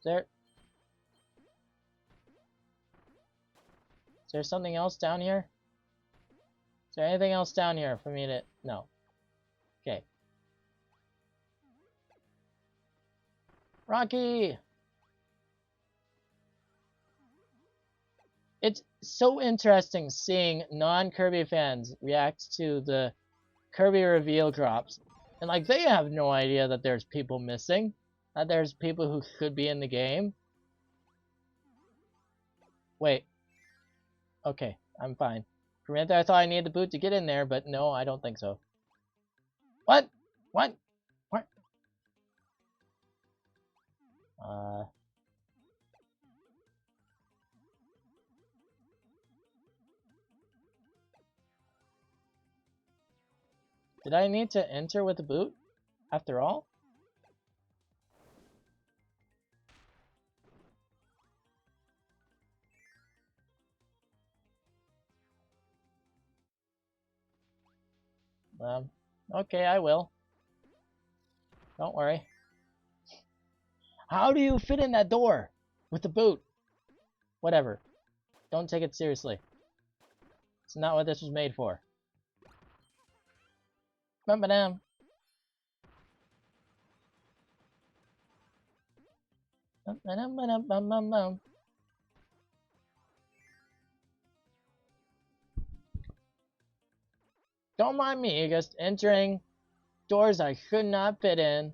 Is there something else down here? Is there anything else down here for me to... No. Okay. Rocky! It's so interesting seeing non-Kirby fans react to the Kirby reveal drops. And like, they have no idea that there's people missing. That there's people who could be in the game. Wait. Okay, I'm fine. For a minute I thought I needed the boot to get in there, but no, I don't think so. What? What? What? Did I need to enter with the boot? After all? Okay, I will. Don't worry. How do you fit in that door? With the boot? Whatever. Don't take it seriously. It's not what this was made for. Bum-ba-dum. Bum-ba-dum-ba-dum-bum-bum-bum. Don't mind me, just entering doors I should not fit in.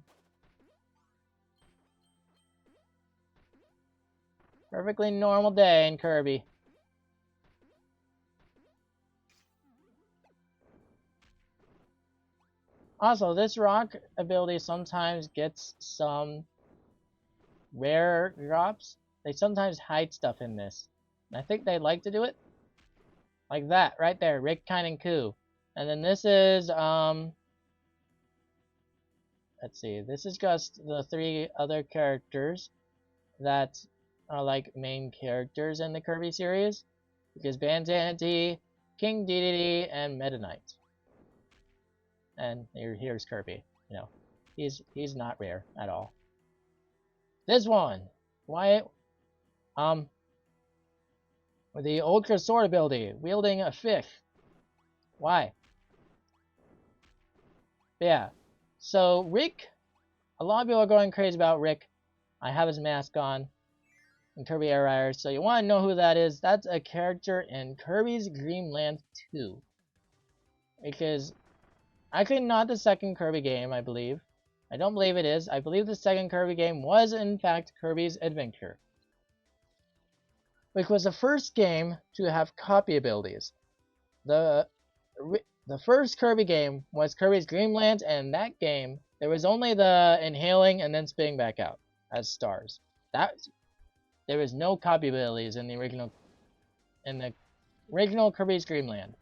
Perfectly normal day in Kirby. Also, this rock ability sometimes gets some rare drops. They sometimes hide stuff in this. And I think they like to do it. Like that, right there, Rick, Kine, and Koo. And then this is, let's see, this is just the 3 other characters that are like main characters in the Kirby series. Because Bandanity, King Dedede, and Meta Knight. And here's Kirby. You know, he's not rare at all. This one, why? With the Ultra Sword ability, wielding a fish. Why? But yeah. So Rick, a lot of people are going crazy about Rick. I have his mask on in Kirby Air Riders, so you want to know who that is? That's a character in Kirby's Dreamland 2. Because actually not the second Kirby game, I believe. I don't believe it is. I believe the second Kirby game was in fact Kirby's Adventure, which was the first game to have copy abilities. The first Kirby game was Kirby's Dreamland, and in that game there was only the inhaling and then spitting back out as stars. There was no copy abilities in the original Kirby's Dreamland.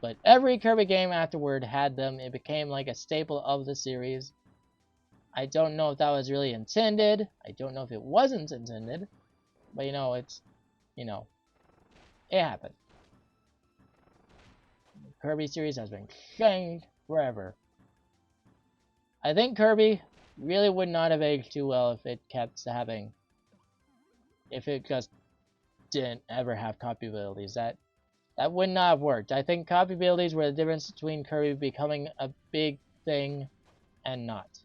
But every Kirby game afterward had them. It became like a staple of the series. I don't know if that was really intended. I don't know if it wasn't intended. But you know, it's, you know, it happened. The Kirby series has been changed forever. I think Kirby really would not have aged too well if it kept having, if it just didn't ever have copy abilities. That would not have worked. I think copy abilities were the difference between Kirby becoming a big thing and not.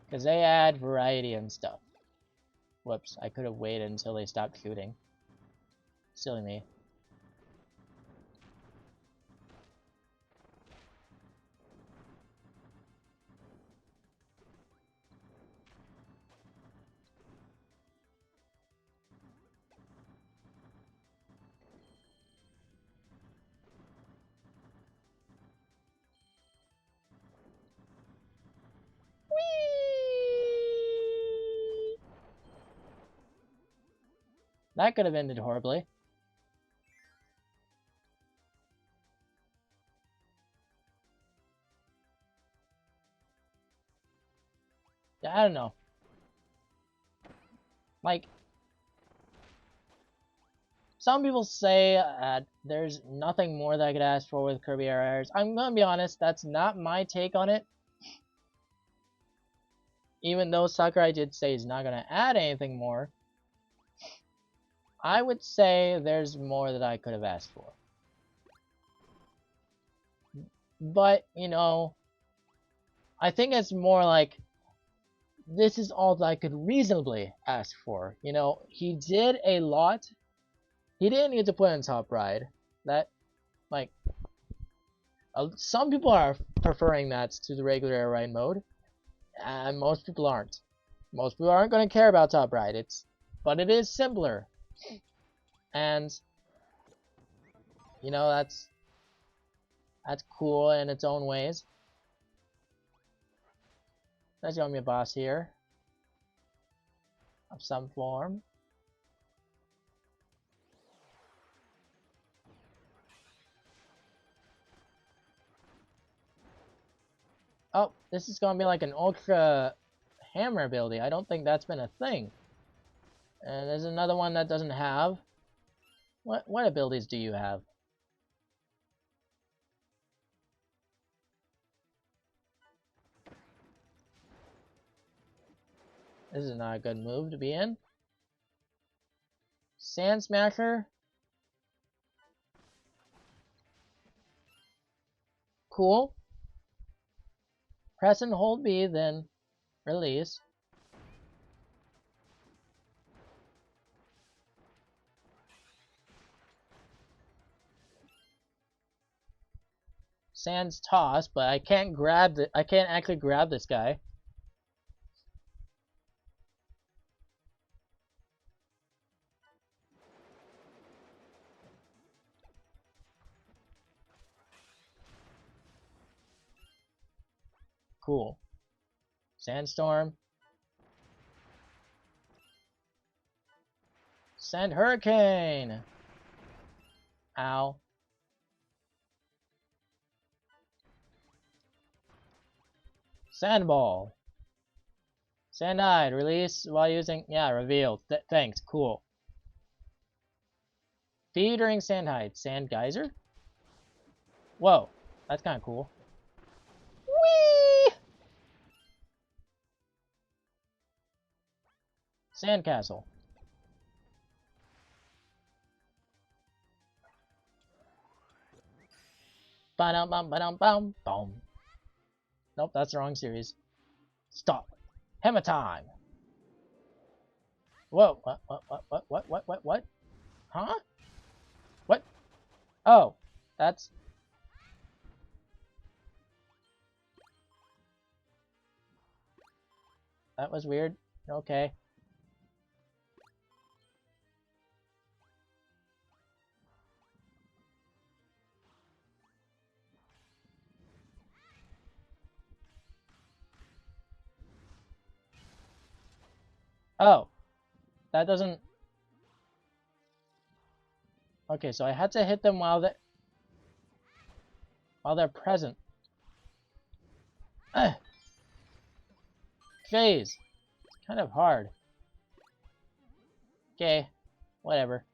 Because they add variety and stuff. Whoops, I could have waited until they stopped shooting. Silly me. That could have ended horribly. Yeah, I don't know. Like, some people say there's nothing more that I could ask for with Kirby Air Airs. I'm gonna be honest, that's not my take on it. Even though Sakurai did say he's not gonna add anything more, I would say there's more that I could have asked for. But, you know, I think it's more like, this is all that I could reasonably ask for. You know, he did a lot. He didn't need to put in Top Ride. That, like, some people are preferring that to the regular air ride mode, and most people aren't. Most people aren't going to care about Top Ride. But it is simpler, and you know that's cool in its own ways. There's going to be a boss here of some form. Oh, this is going to be like an ultra hammer ability. I don't think that's been a thing. And there's another one that doesn't have. What abilities do you have? This is not a good move to be in. Sand Smasher. Cool. Press and hold B, then release. Sand's toss, but I can't I can't actually grab this guy. Cool. Sandstorm. Sand Hurricane. Ow. Sandball. Sand-Eyed. Release while using... Yeah, revealed. Thanks. Cool. Feed during Sand-Hide. Sand Geyser? Whoa. That's kind of cool. Whee! Sandcastle. Ba-dum-bum-ba-dum-bum-bum. Nope, that's the wrong series. Stop. Hammer time. Whoa. What? Huh? What? Oh. That's... That was weird. Okay. Oh. That doesn't... Okay, so I had to hit them while they're present. Phase. It's kind of hard. Okay. Whatever.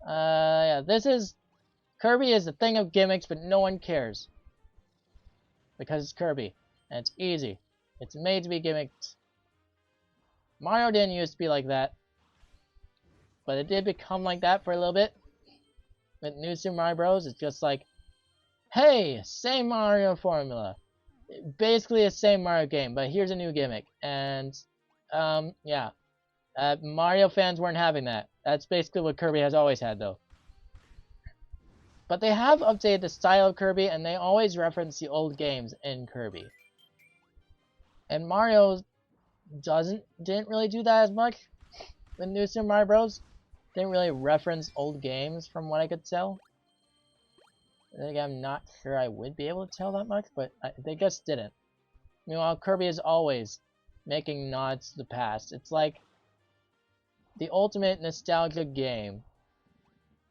Yeah, this is... Kirby is a thing of gimmicks, but no one cares. Because it's Kirby. And it's easy. It's made to be gimmicked. Mario didn't used to be like that. But it did become like that for a little bit. With New Super Mario Bros. It's just like, hey, same Mario formula. Basically the same Mario game, but here's a new gimmick. And, yeah. Mario fans weren't having that. That's basically what Kirby has always had, though. But they have updated the style of Kirby, and they always reference the old games in Kirby. And Mario didn't really do that as much with New Super Mario Bros. Didn't really reference old games from what I could tell. I think I'm not sure I would be able to tell that much, but they just didn't. Meanwhile, Kirby is always making nods to the past. It's like the ultimate nostalgia game.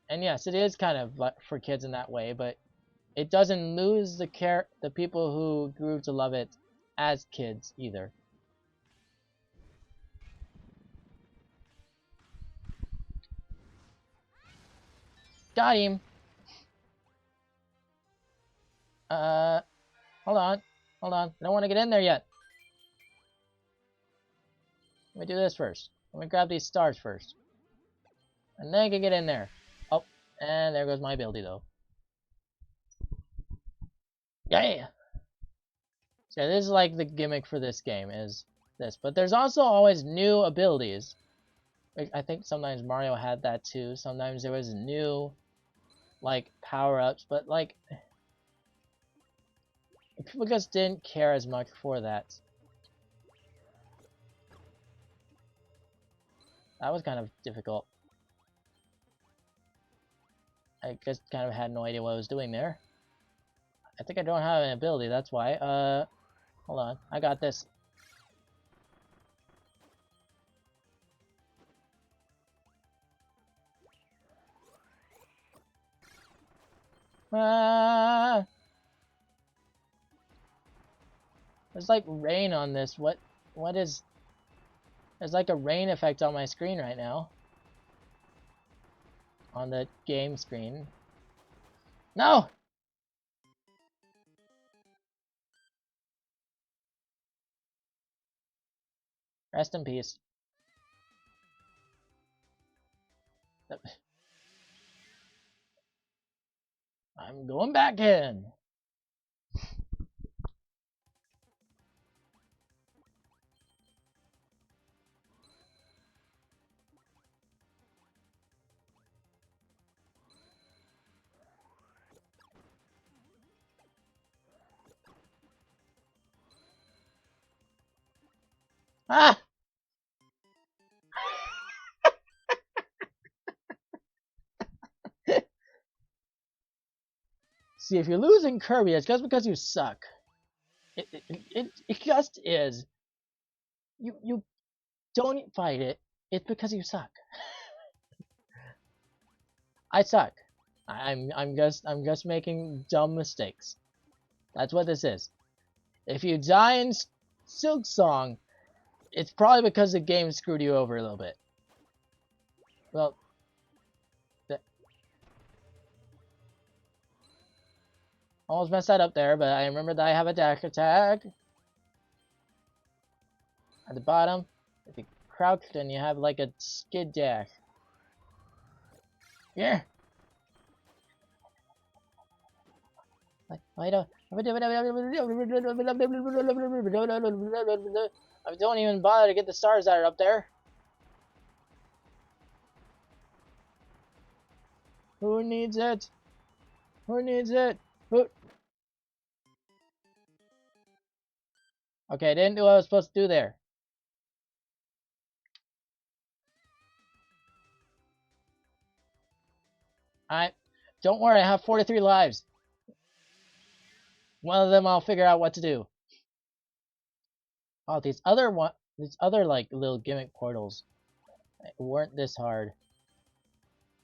And yes, it is kind of like for kids in that way, but it doesn't lose the people who grew to love it as kids either. Got him. Hold on. Hold on. I don't want to get in there yet. Let me do this first. Let me grab these stars first. And then I can get in there. Oh, and there goes my ability though. Yeah! So this is like the gimmick for this game is this. But there's also always new abilities. I think sometimes Mario had that too. Sometimes there was new, like, power-ups. But, like, people just didn't care as much for that. That was kind of difficult. I just kind of had no idea what I was doing there. I think I don't have an ability, that's why. Hold on. I got this. Ah! There's like rain on this. What is... There's like a rain effect on my screen right now. On the game screen. No! Rest in peace. I'm going back in. Ah! See, if you're losing Kirby, it's just because you suck. It just is. You don't fight it. It's because you suck. I suck. I'm just making dumb mistakes. That's what this is. If you die in Silk Song, it's probably because the game screwed you over a little bit. Well, almost messed that up there, but I remember that I have a dash attack. At the bottom, if you crouch, then you have like a skid dash. Yeah. I don't even bother to get the stars that are up there. Who needs it? Who needs it? Who? Okay, I didn't do what I was supposed to do there. Alright. Don't worry, I have 43 lives. One of them I'll figure out what to do. Oh, these other like little gimmick portals weren't this hard.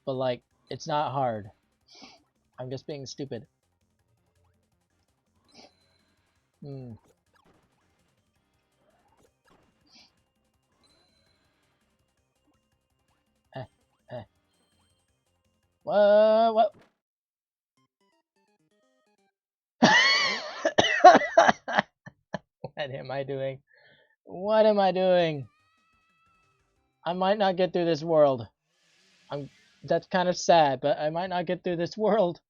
But like, it's not hard. I'm just being stupid. Hmm. What? What am I doing? What am I doing? I might not get through this world. That's kind of sad, but I might not get through this world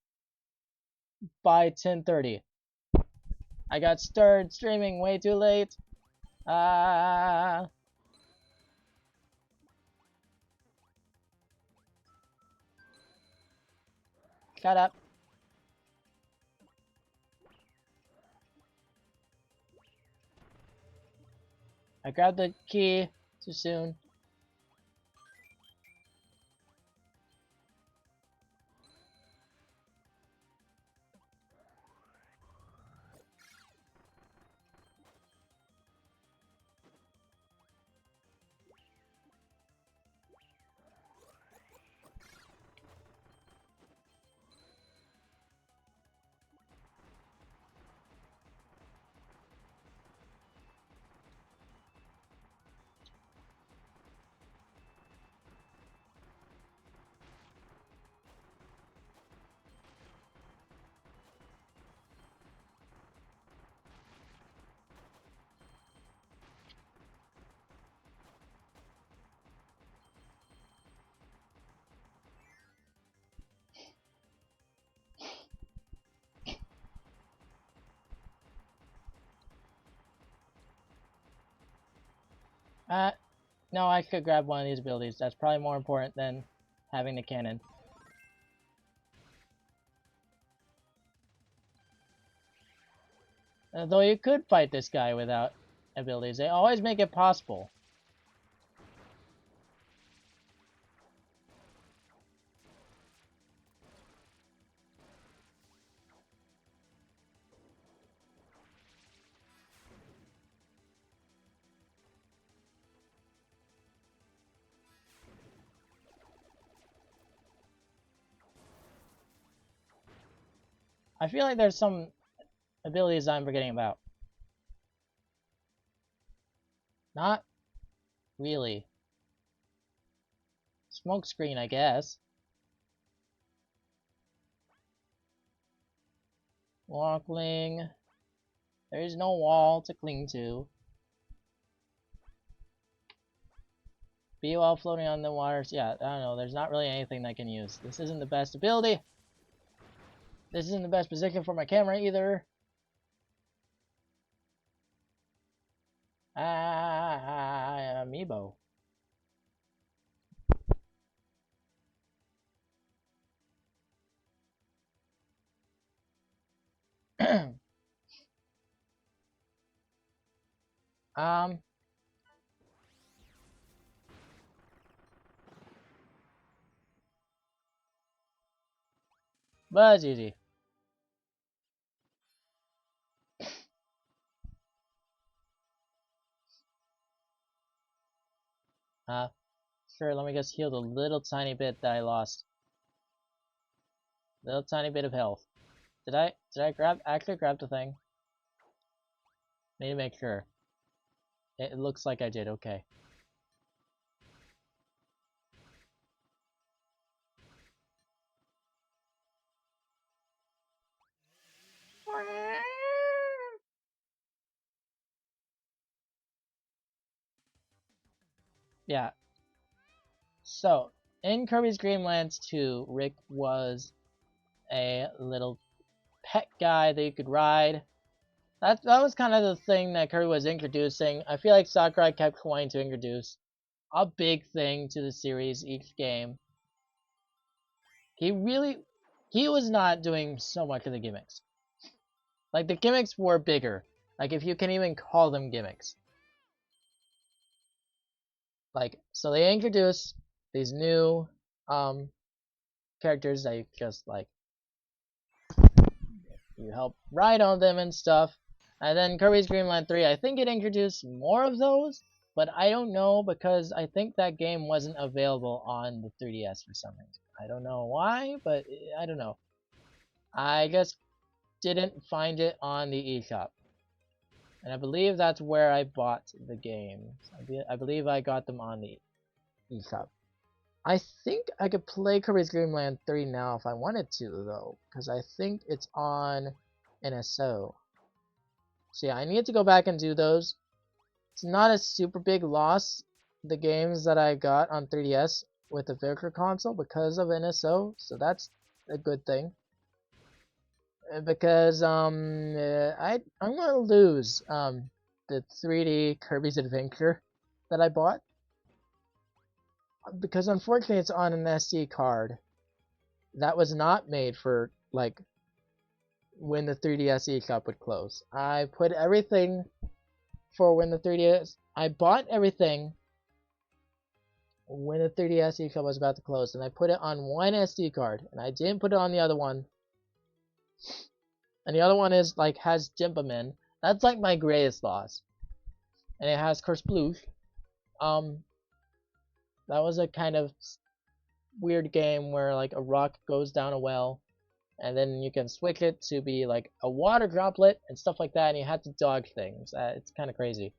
by 10:30. I got started streaming way too late. Ah. Shut up. I grabbed the key too soon. No, I could grab one of these abilities. That's probably more important than having the cannon. Though you could fight this guy without abilities. They always make it possible. I feel like there's some abilities I'm forgetting about. Not really. Smoke screen, I guess. Walkling. There is no wall to cling to. Be while floating on the waters. Yeah, I don't know. There's not really anything I can use. This isn't the best ability. This isn't the best position for my camera either. Amiibo. um. But it's easy. Sure, let me just heal the little tiny bit that I lost. Little tiny bit of health. Did I actually grab the thing? Need to make sure. It looks like I did, okay. Yeah. So, in Kirby's Dream Land 2, Rick was a little pet guy that you could ride. That was kind of the thing that Kirby was introducing. I feel like Sakurai kept wanting to introduce a big thing to the series each game. He was not doing so much of the gimmicks. Like, the gimmicks were bigger. Like, if you can even call them gimmicks. Like, so they introduced these new, characters that you just, like, you help ride on them and stuff. And then Kirby's Dream Land 3, I think it introduced more of those, but I don't know because I think that game wasn't available on the 3DS for some reason. I don't know why, but I don't know. I just didn't find it on the eShop. And I believe that's where I bought the games. I believe I got them on the eShop. I think I could play Kirby's Dream Land 3 now if I wanted to, though, because I think it's on NSO. So yeah, I need to go back and do those. It's not a super big loss, the games that I got on 3DS with the Virtual Console because of NSO, so that's a good thing. Because I'm gonna lose the 3D Kirby's Adventure that I bought. Because unfortunately it's on an SD card that was not made for, like, when the 3DS eShop would close. I put everything for when the 3DS... I bought everything when the 3DS eShop was about to close, and I put it on one SD card, and I didn't put it on the other one. And the other one is, like, has Jimpaman. That's, like, my greatest loss. And it has Curse Blue. That was a kind of weird game where, like, a rock goes down a well, and then you can switch it to be like a water droplet and stuff like that, and you have to dodge things. It's kind of crazy.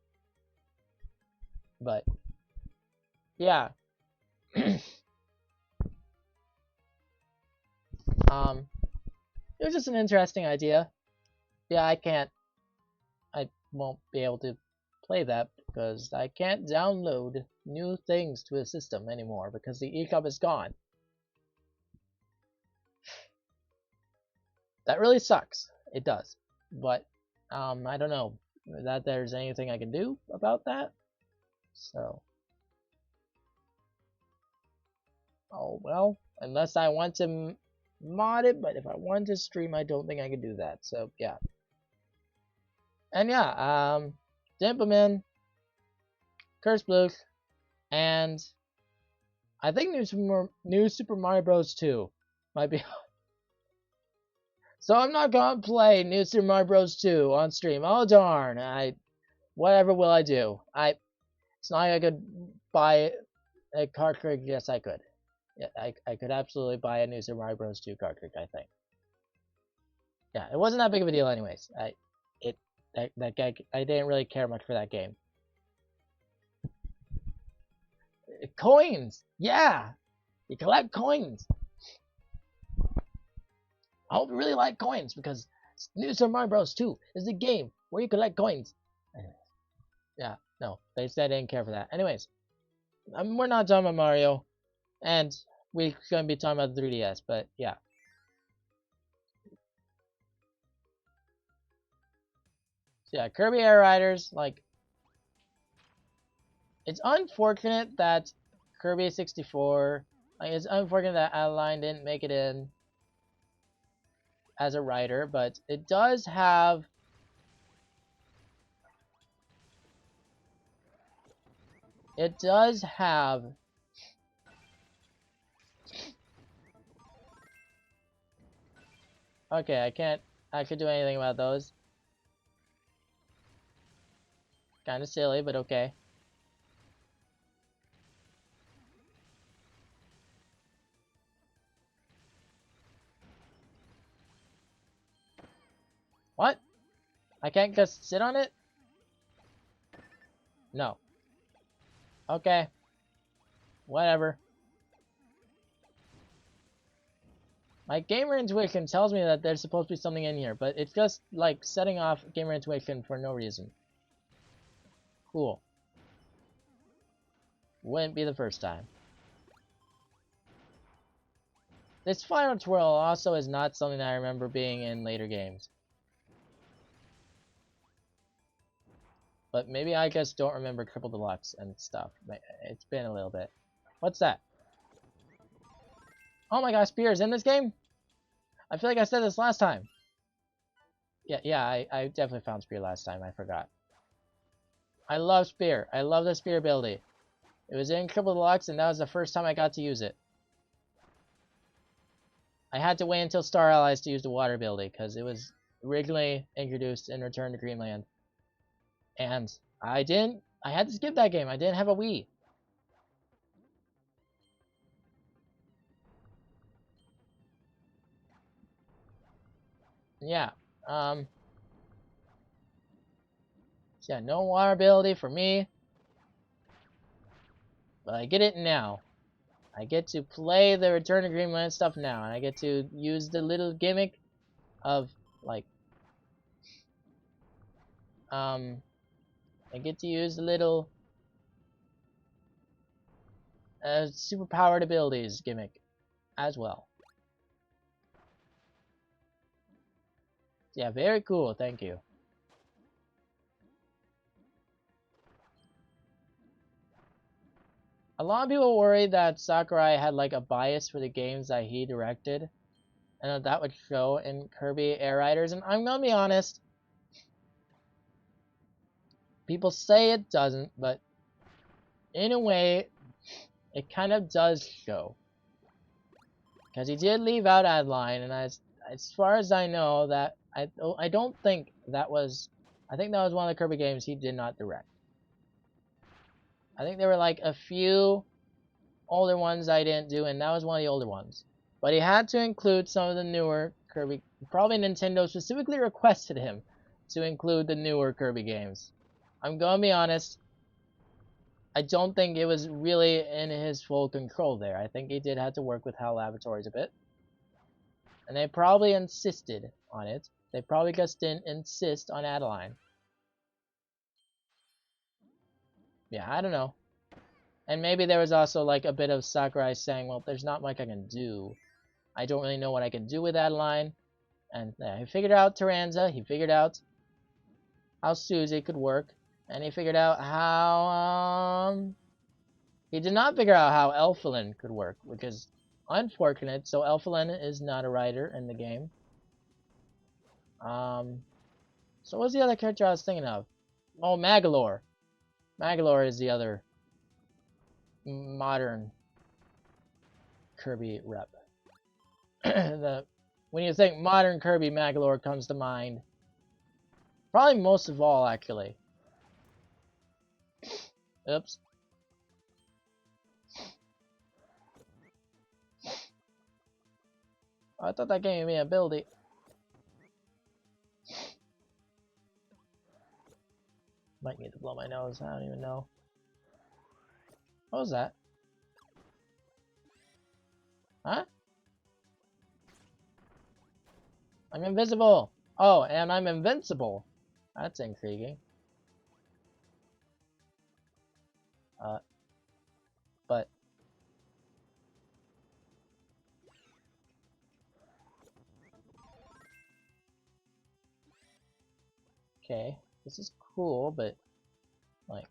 But yeah. It was just an interesting idea. Yeah, I won't be able to play that because I can't download new things to a system anymore because the eShop is gone. That really sucks. It does. But I don't know that there's anything I can do about that. So, oh well, unless I want to mod it, but if I want to stream, I don't think I could do that. So yeah, and yeah, Dimpleman, Curse Blues, and I think New Super Mario Bros. 2 might be. So I'm not gonna play New Super Mario Bros. 2 on stream. Oh darn! Whatever will I do? It's not like I could buy a cartridge. Yes, I could. Yeah, I could absolutely buy a New Super Mario Bros. 2 cartridge, I think. Yeah, it wasn't that big of a deal anyways. That guy, I didn't really care much for that game. Coins! Yeah! You collect coins! I hope you really like coins, because New Super Mario Bros. 2 is a game where you collect coins. Yeah, no, they said they didn't care for that. Anyways, we're not talking about Mario, and we're going to be talking about the 3DS, but yeah. So yeah, Kirby Air Riders, like, it's unfortunate that Kirby 64, like, it's unfortunate that Adeline didn't make it in as a writer, but it does have okay, I can't actually do anything about those. Kind of silly, but okay. What? I can't just sit on it? No. Okay. Whatever. My gamer intuition tells me that there's supposed to be something in here, but it's just like setting off gamer intuition for no reason. Cool. Wouldn't be the first time. This final twirl also is not something that I remember being in later games. But maybe I just don't remember Triple Deluxe and stuff. It's been a little bit. What's that? Oh my gosh, Spear is in this game? I feel like I said this last time. Yeah, I definitely found Spear last time. I forgot. I love Spear. I love the Spear ability. It was in Triple Deluxe, and that was the first time I got to use it. I had to wait until Star Allies to use the water ability, because it was originally introduced in Return to Dreamland. And I had to skip that game. I didn't have a Wii. Yeah. So yeah, no water ability for me. But I get it now. I get to play the Return to Dreamland stuff now, and I get to use the little gimmick of, like, I get to use the little superpowered abilities gimmick as well. Yeah, very cool, thank you. A lot of people worried that Sakurai had like a bias for the games that he directed, and that would show in Kirby Air Riders, and I'm gonna be honest, people say it doesn't, but in a way, it kind of does show. Because he did leave out Adeline, and as far as I know, that I don't think that was, I think that was one of the Kirby games he did not direct. I think there were like a few older ones I didn't do, and that was one of the older ones. But he had to include some of the newer Kirby, probably Nintendo specifically requested him to include the newer Kirby games. I'm gonna be honest, I don't think it was really in his full control there. I think he did have to work with HAL Laboratories a bit. And they probably insisted on it. They probably just didn't insist on Adeline. Yeah, I don't know. And maybe there was also like a bit of Sakurai saying, well, there's not much I can do. I don't really know what I can do with Adeline. And he figured out Taranza. He figured out how Susie could work. And he figured out how, he did not figure out how Elfilin could work, which is unfortunate. So Elfilin is not a rider in the game. So what's the other character I was thinking of? Oh, Magolor. Magolor is the other modern Kirby rep. When you think modern Kirby, Magolor comes to mind. Probably most of all, actually. Oops. I thought that gave me ability. Might need to blow my nose, I don't even know. What was that? Huh? I'm invisible! Oh, and I'm invincible! That's intriguing. But... Okay, this is cool, but... like...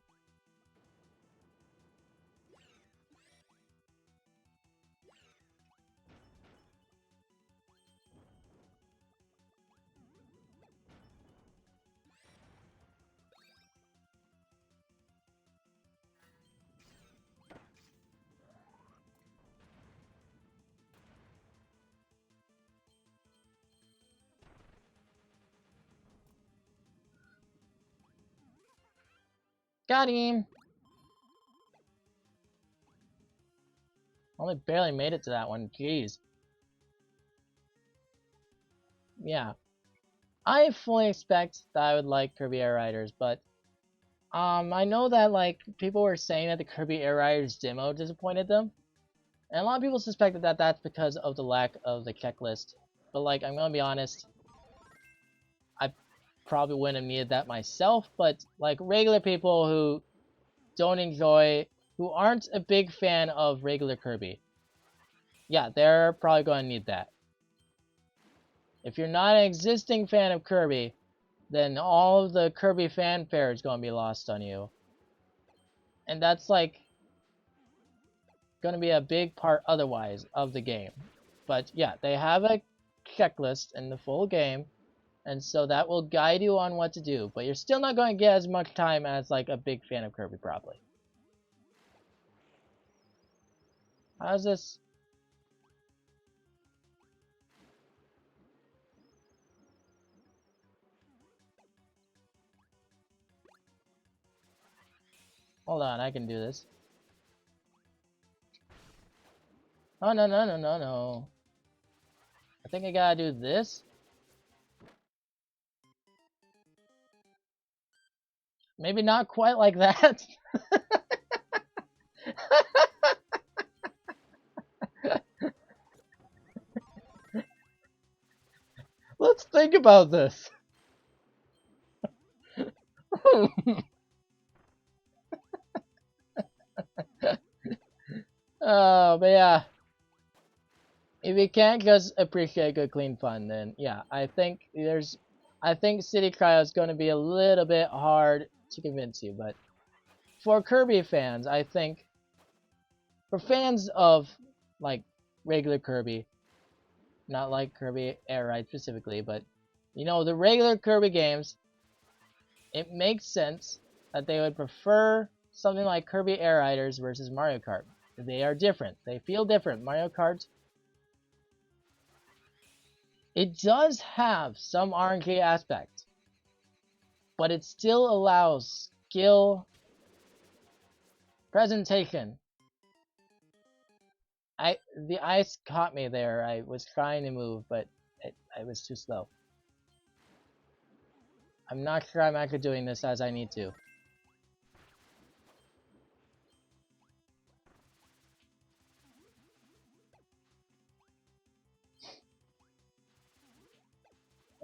Got him! Only barely made it to that one, jeez. Yeah. I fully expect that I would like Kirby Air Riders, but I know that like people were saying that the Kirby Air Riders demo disappointed them, and a lot of people suspected that that's because of the lack of the checklist. But like, I'm gonna be honest, I probably wouldn't have needed that myself. But like regular people who don't enjoy, who aren't a big fan of regular Kirby, yeah, they're probably gonna need that. If you're not an existing fan of Kirby, then all of the Kirby fanfare is going to be lost on you. And that's like going to be a big part otherwise of the game. But yeah, they have a checklist in the full game, and so that will guide you on what to do. But you're still not going to get as much time as like a big fan of Kirby probably. How's this? Hold on, I can do this. Oh, no, no, no, no, no. I think I gotta do this. Maybe not quite like that. Let's think about this. Oh, but yeah. If you can't just appreciate good clean fun, then yeah, I think City Cryo is going to be a little bit hard to convince you, but for Kirby fans, I think for fans of like regular Kirby, not like Kirby Air Ride specifically, but you know, the regular Kirby games, it makes sense that they would prefer something like Kirby Air Riders versus Mario Kart. They are different. They feel different. Mario Kart, it does have some RNG aspect, but it still allows skill, presentation. The ice caught me there. I was trying to move, but I was too slow. I'm not sure I'm actually doing this as I need to.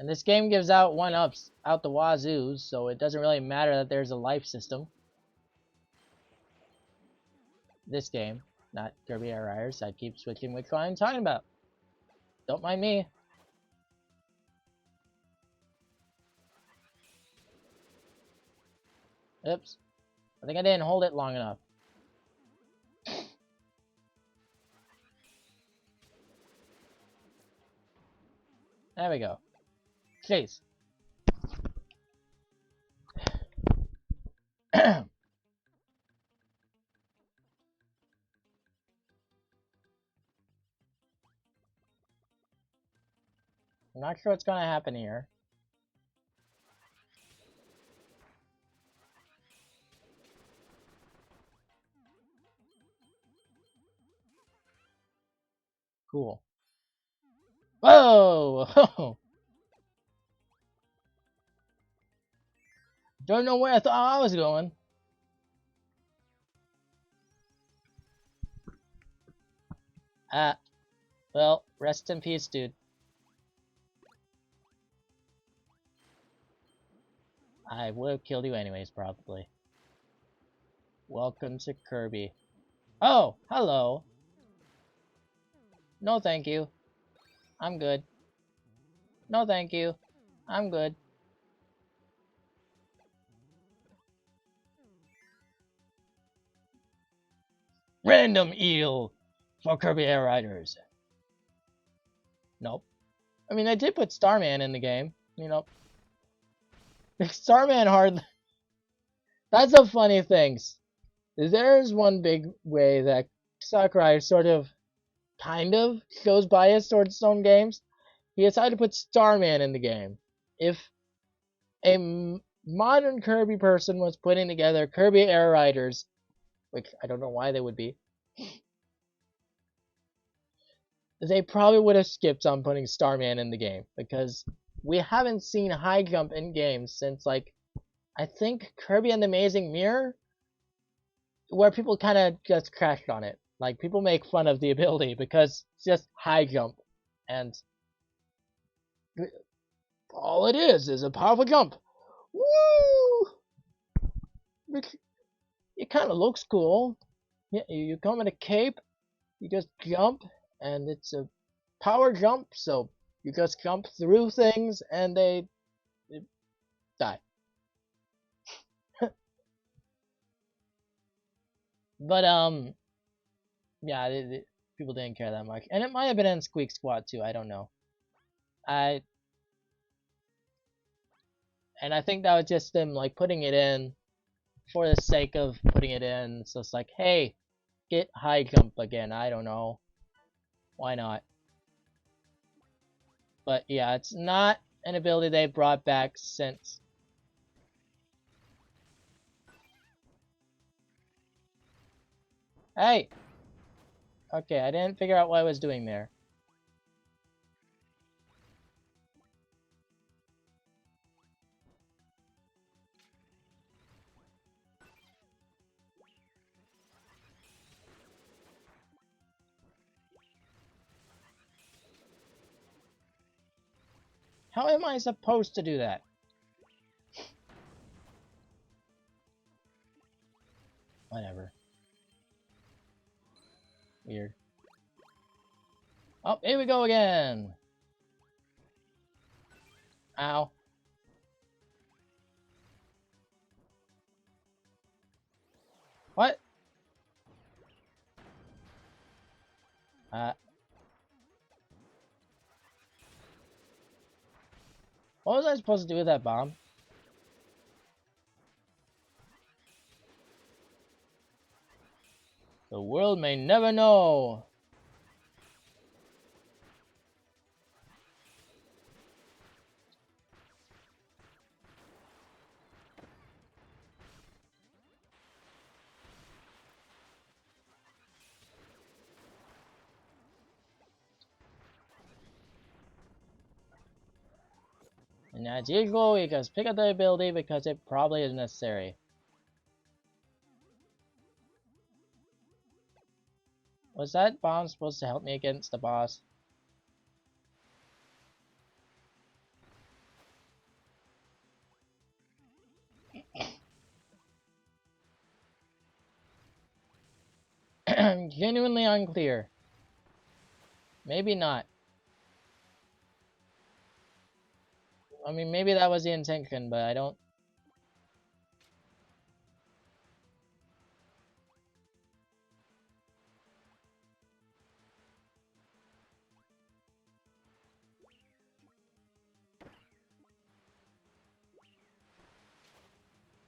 And this game gives out 1-ups out the wazoo, so it doesn't really matter that there's a life system. This game, not Kirby Air Riders. I keep switching which one I'm talking about. Don't mind me. Oops. I think I didn't hold it long enough. There we go. Chase. I'm not sure what's gonna happen here. Cool. Whoa! Don't know where I thought I was going. Well, rest in peace, dude. I would have killed you anyways, probably. Welcome to Kirby. Oh, hello. No, thank you. I'm good. No, thank you. I'm good. Random eel for Kirby Air Riders. Nope. I mean, I did put Starman in the game. You know, Starman hardly. That's a funny thing. There's one big way that Sakurai sort of, kind of, shows bias towards its own games. He decided to put Starman in the game. If a modern Kirby person was putting together Kirby Air Riders, which I don't know why they would be, they probably would have skipped on putting Starman in the game, because we haven't seen high jump in games since, like, I think Kirby and the Amazing Mirror, where people kind of just crashed on it. Like, people make fun of the ability because it's just high jump, and all it is a powerful jump. Woo! It kind of looks cool. You come in a cape, you just jump, and it's a power jump, so you just jump through things and they die. But yeah, people didn't care that much, and it might have been in Squeak Squad too. I don't know. I think that was just them like putting it in for the sake of putting it in. So it's like, hey, get high jump again. I don't know. Why not? But yeah, it's not an ability they brought back since. Hey! Okay, I didn't figure out what I was doing there. How am I supposed to do that? Whatever. Weird. Oh, here we go again! Ow. What? What was I supposed to do with that bomb? The world may never know! And as usual, we just pick up the ability because it probably is necessary. Was that bomb supposed to help me against the boss? I'm genuinely unclear. Maybe not. I mean, maybe that was the intention, but I don't...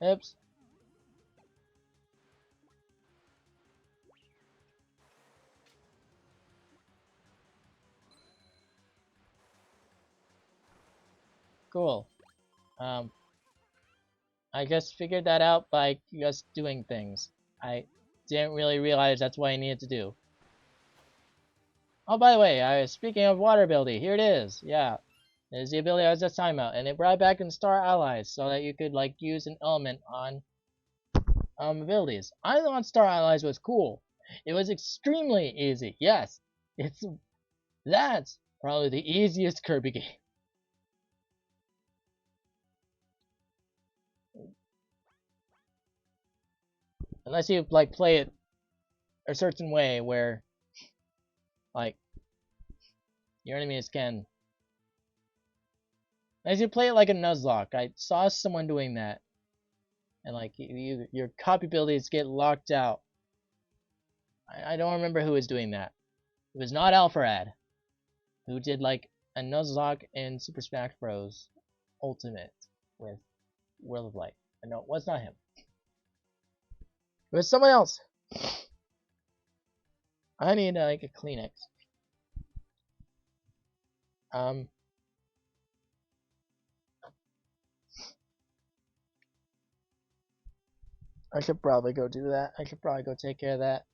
Oops. Cool. I just figured that out by just doing things. I didn't really realize that's what I needed to do. Oh, by the way, speaking of water ability, here it is. Yeah, it is the ability I was just talking about, and it brought back in Star Allies so that you could like use an element on abilities. I thought Star Allies was cool. It was extremely easy. Yes, that's probably the easiest Kirby game. Unless you like play it a certain way where like your enemies can. As you play it like a Nuzlocke, I saw someone doing that, and like your copy abilities get locked out. I don't remember who was doing that. It was not Alpharad, who did like a Nuzlocke in Super Smash Bros. Ultimate with World of Light. No, it was not him. It was someone else. I need like a Kleenex. I should probably go do that. I should probably go take care of that.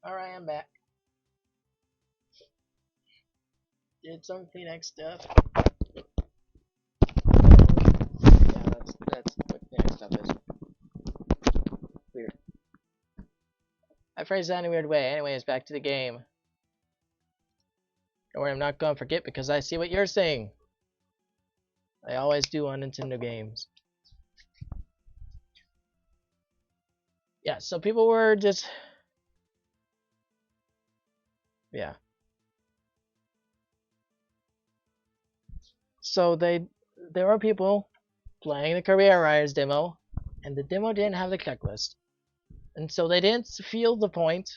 Alright, I'm back. Did some Kleenex stuff. Yeah, that's what Kleenex stuff is. Weird. I phrased that in a weird way. Anyways, back to the game. Don't worry, I'm not gonna forget because I see what you're saying. I always do on Nintendo games. Yeah, so people were just... Yeah. So there were people playing the Kirby Air Riders demo, and the demo didn't have the checklist. And so they didn't feel the point.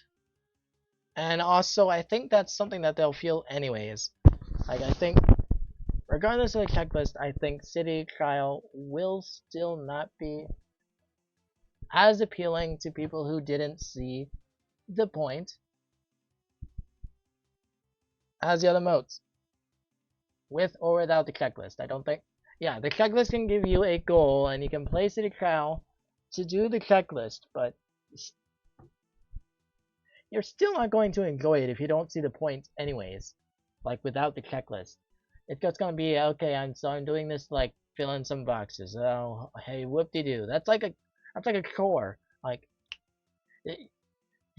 And also, I think that's something that they'll feel anyways. Like, I think, regardless of the checklist, I think City Trial will still not be as appealing to people who didn't see the point as the other modes. With or without the checklist. I don't think... Yeah, the checklist can give you a goal, and you can play City Trial to do the checklist, but you're still not going to enjoy it if you don't see the point anyways. Like, without the checklist. It's just gonna be, okay, I'm doing this, like, fill in some boxes. Oh, hey, whoop-de-doo. That's like a chore. Like, do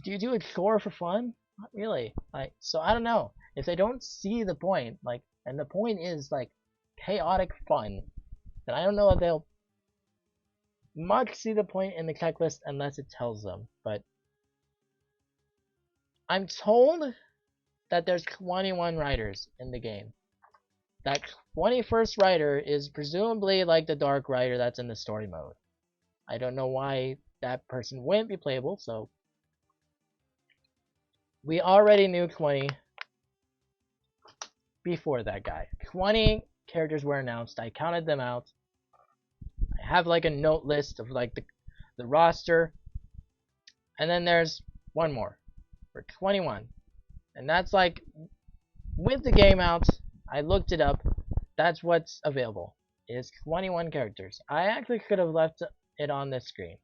you do a chore for fun? Not really. Like, so I don't know. if they don't see the point, like, and the point is like chaotic fun, then I don't know if they'll much see the point in the checklist unless it tells them. But I'm told that there's 21 riders in the game. That 21st rider is presumably like the dark rider that's in the story mode. I don't know why that person wouldn't be playable, so we already knew 20 before that guy. 20 characters were announced. I counted them out. I have like a note list of like the roster. And then there's one more for 21. And that's like, with the game out, I looked it up. That's what's available. Is 21 characters. I actually could have left it on this screen.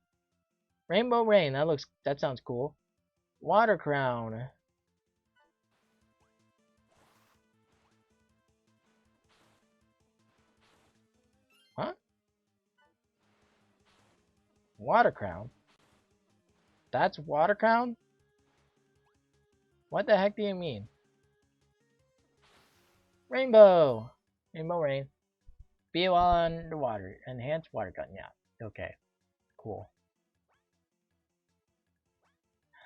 Rainbow Rain, that sounds cool. Water Crown. Huh? Water Crown? That's Water Crown? What the heck do you mean? Rainbow! Rainbow Rain. Be while underwater. Enhanced water gun, yeah. Okay. Cool.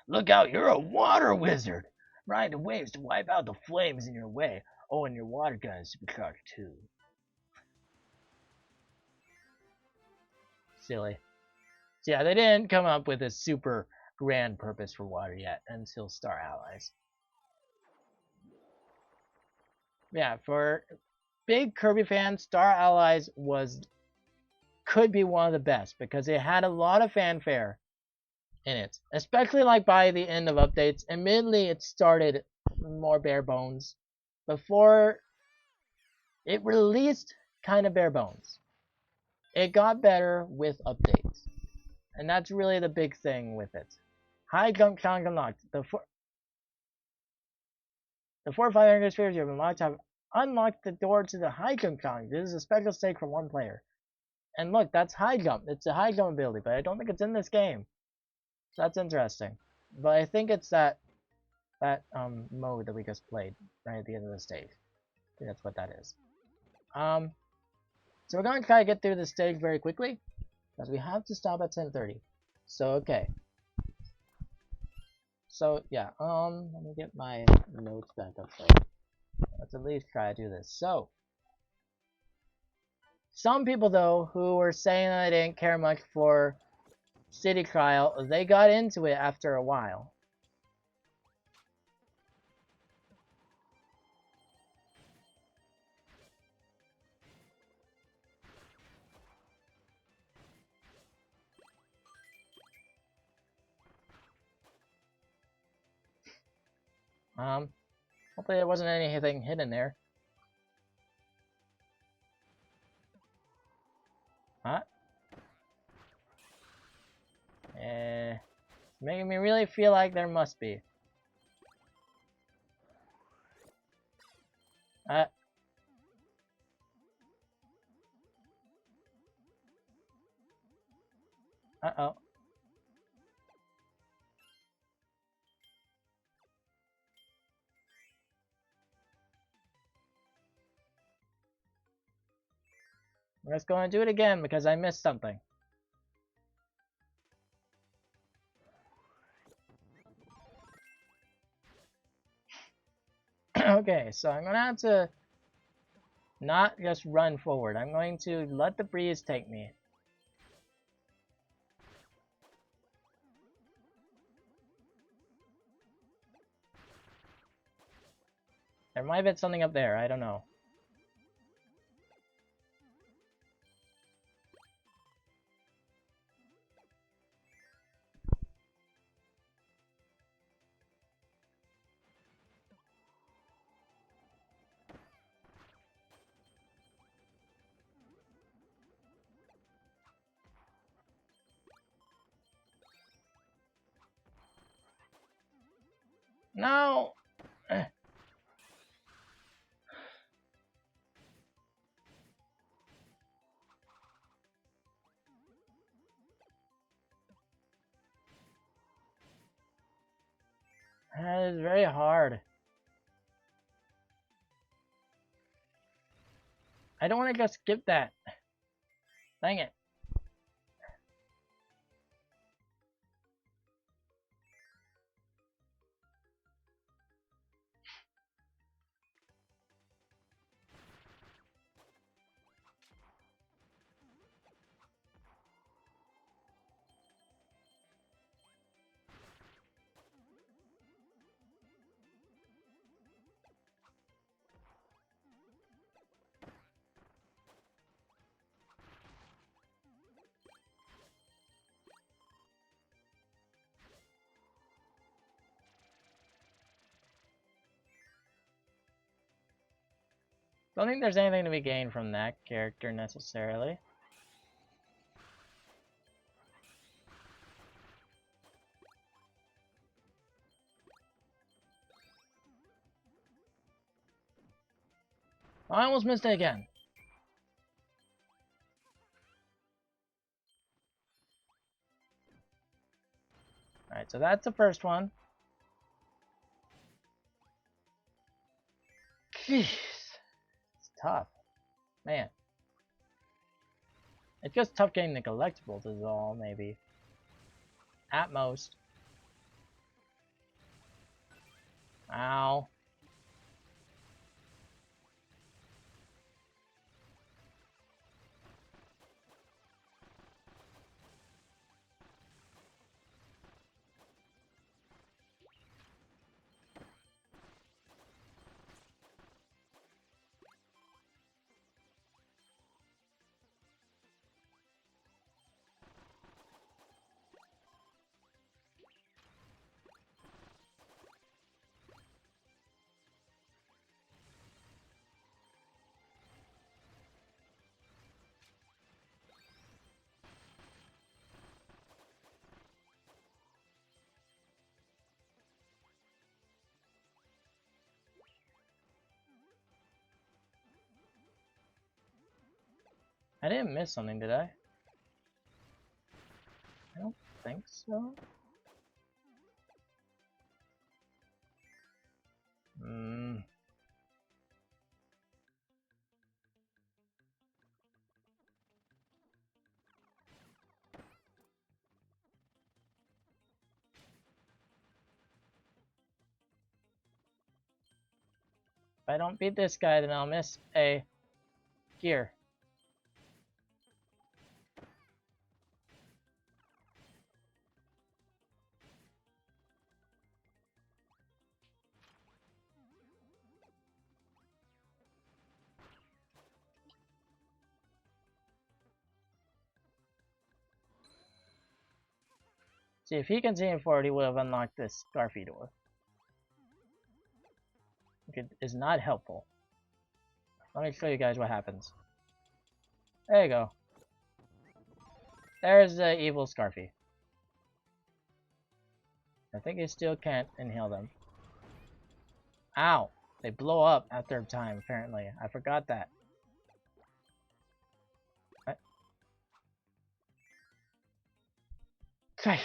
Look out, you're a water wizard! Ride the waves to wipe out the flames in your way. Oh, and your water gun is supercharged too. Silly. So yeah, they didn't come up with a super grand purpose for water yet until Star Allies. Yeah, for big Kirby fans, Star Allies could be one of the best because it had a lot of fanfare in it, especially like by the end of updates. Admittedly, it started more bare bones. Before it released, kind of bare bones. It got better with updates, and that's really the big thing with it. High jump challenge unlocked. The 4 or 5 energy spheres you have unlocked have unlocked the door to the high jump challenge. This is a special stake for one player. And look, that's high jump. It's a high jump ability, but I don't think it's in this game. So that's interesting. But I think it's that mode that we just played right at the end of the stage. I think that's what that is. So we're going to try to get through the stage very quickly, because we have to stop at 10:30. So okay. So yeah, let me get my notes back up there. Let's at least try to do this. So some people though who were saying that they didn't care much for City Trial, they got into it after a while. Hopefully there wasn't anything hidden there. Huh? It's making me really feel like there must be. Uh-oh. I'm just going to do it again because I missed something. Okay, so I'm going to have to not just run forward. I'm going to let the breeze take me. There might have been something up there. I don't know. No! That is very hard. I don't want to go skip that. Dang it. Don't think there's anything to be gained from that character necessarily. I almost missed it again. Alright, so that's the first one. Jeez. It's tough. Man. It's just tough getting the collectibles is all, maybe. At most. Ow. I didn't miss something, did I? I don't think so. If I don't beat this guy, then I'll miss a gear. See, if he continued forward, he would have unlocked this Scarfy door. It is not helpful. Let me show you guys what happens. There you go. There's the evil Scarfy. I think you still can't inhale them. Ow! They blow up after a time, apparently. I forgot that. Okay.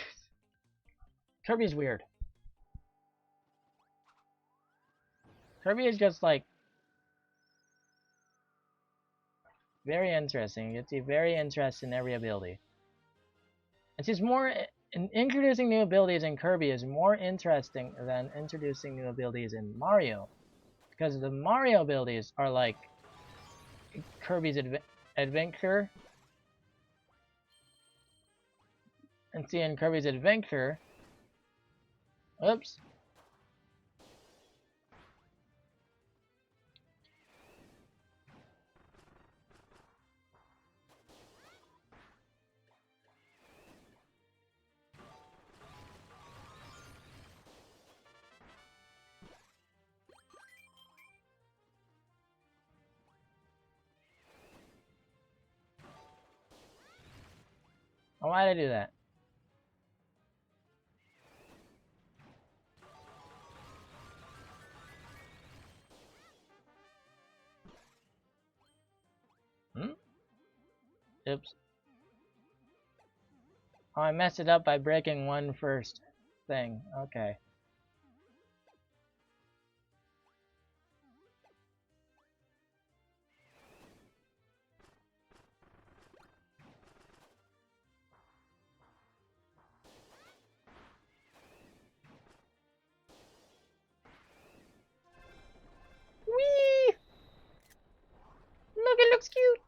Kirby's weird. Kirby is just like very interesting. You see very interested in every ability. It's just more introducing new abilities in Kirby is more interesting than introducing new abilities in Mario, because the Mario abilities are like Kirby's adventure, and see in Kirby's adventure. Oops. Why did I do that? Oops. Oh, I messed it up by breaking one first thing. Okay. That's cute.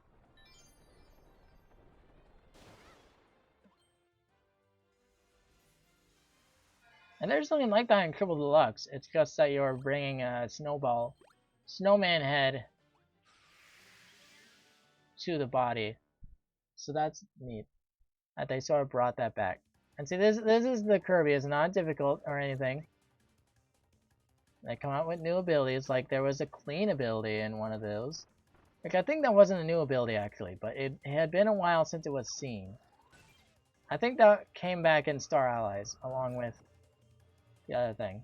And there's something like that in Kirby Deluxe. It's just that you're bringing a snowman head to the body. So that's neat that they sort of brought that back. And see, this is the Kirby. It's not difficult or anything. They come out with new abilities. Like there was a clean ability in one of those. Like I think that wasn't a new ability actually, but it had been a while since it was seen. I think that came back in Star Allies along with the other thing.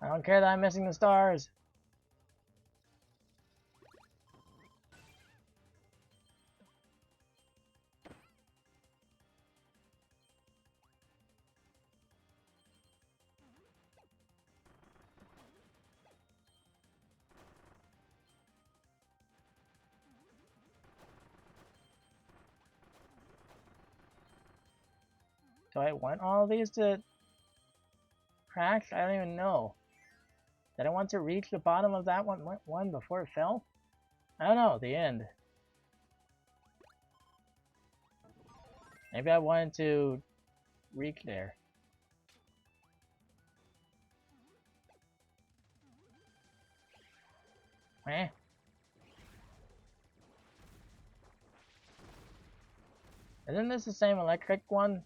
I don't care that I'm missing the stars. Do I want all of these to crash? I don't even know. Did I want to reach the bottom of that one before it fell? I don't know, the end. Maybe I wanted to reach there. Eh? Isn't this the same electric one?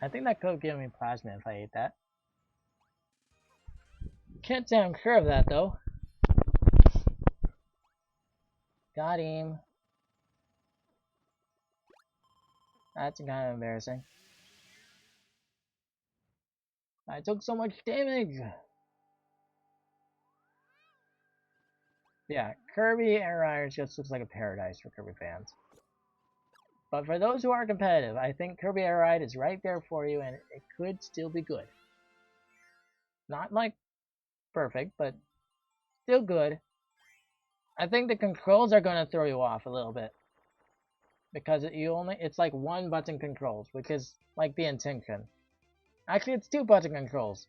I think that could have given me plasma if I ate that. Can't say I'm sure of that though. Got him. That's kind of embarrassing. I took so much damage! Yeah, Kirby Air Riders just looks like a paradise for Kirby fans. But for those who are competitive, I think Kirby Air Ride is right there for you and it could still be good. Not like perfect, but still good. I think the controls are going to throw you off a little bit. Because it's like one button controls, which is like the intention. Actually, it's two button controls.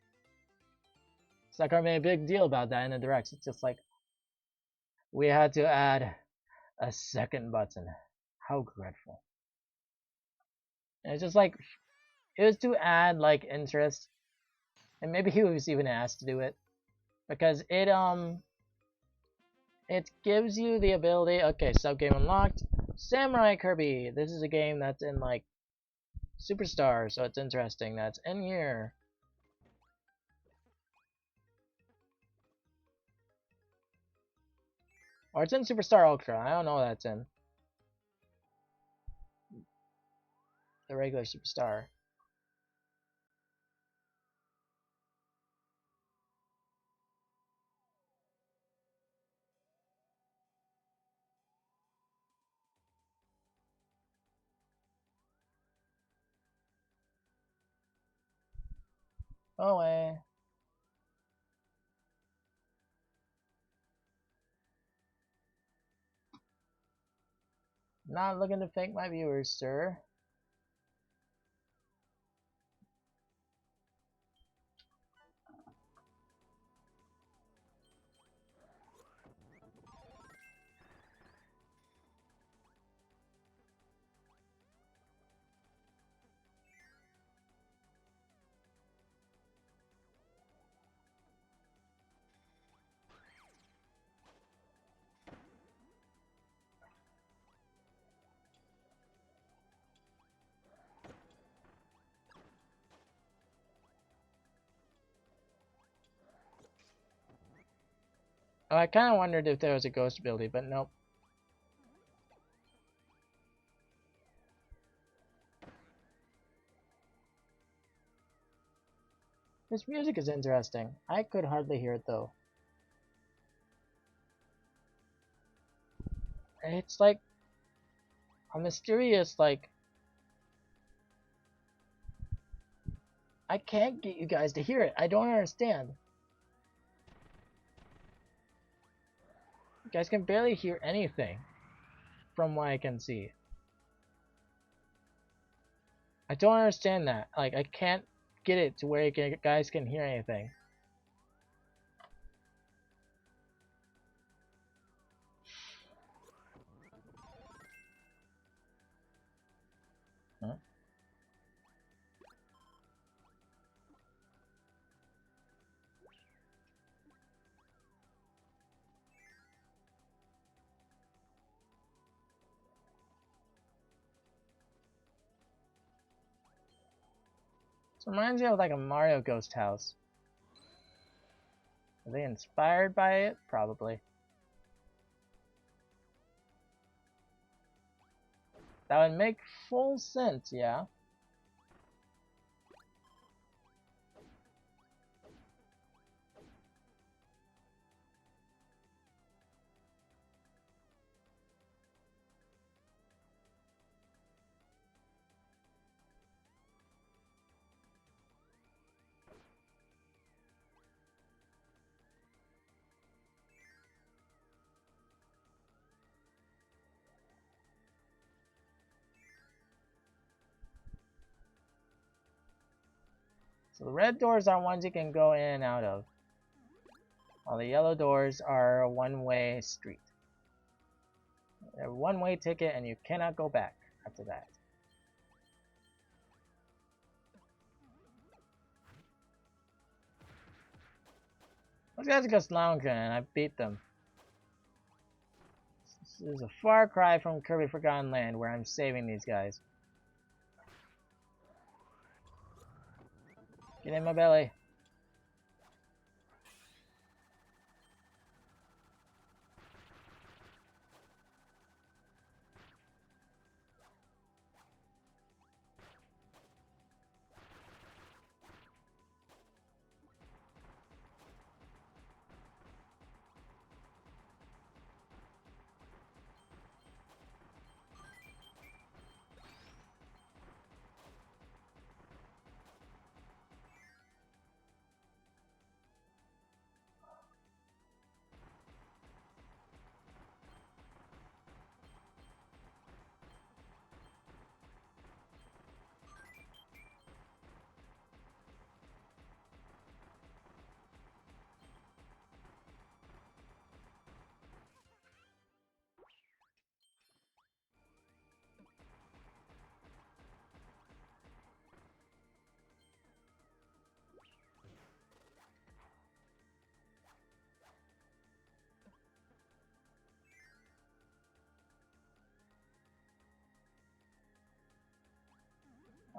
Sakura made a big deal about that in the directs. It's just like, we had to add a second button. How dreadful. And it's just like, it was to add like interest. And maybe he was even asked to do it. Because it gives you the ability, okay, sub-game unlocked. Samurai Kirby! This is a game that's in like Superstar, so it's interesting that's in here. Or it's in Superstar Ultra, I don't know what that's in. The regular Superstar. Go away. Not looking to fake my viewers, sir. Oh, I kind of wondered if there was a ghost ability, but nope. This music is interesting. I could hardly hear it though. It's like a mysterious, like, I can't get you guys to hear it. I don't understand. You guys can barely hear anything from what I can see. I don't understand that. Like, I can't get it to where you guys can hear anything. Huh? It reminds me of like a Mario ghost house. Are they inspired by it? Probably. That would make full sense, yeah. So the red doors are ones you can go in and out of, while the yellow doors are a one-way street. They're a one-way ticket and you cannot go back after that. Those guys are just lounging and I beat them. This is a far cry from Kirby Forgotten Land where I'm saving these guys. Get in my belly.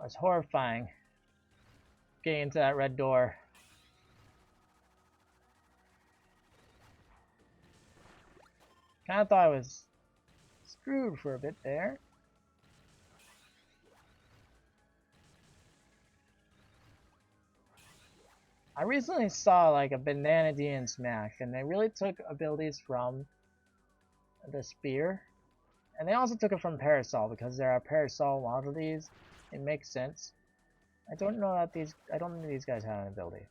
That was horrifying. Getting into that red door. Kinda thought I was screwed for a bit there. I recently saw like a Banana D in Smash, and they really took abilities from the spear, and they also took it from Parasol because there are Parasol abilities. It makes sense. I don't know that I don't think these guys have an ability.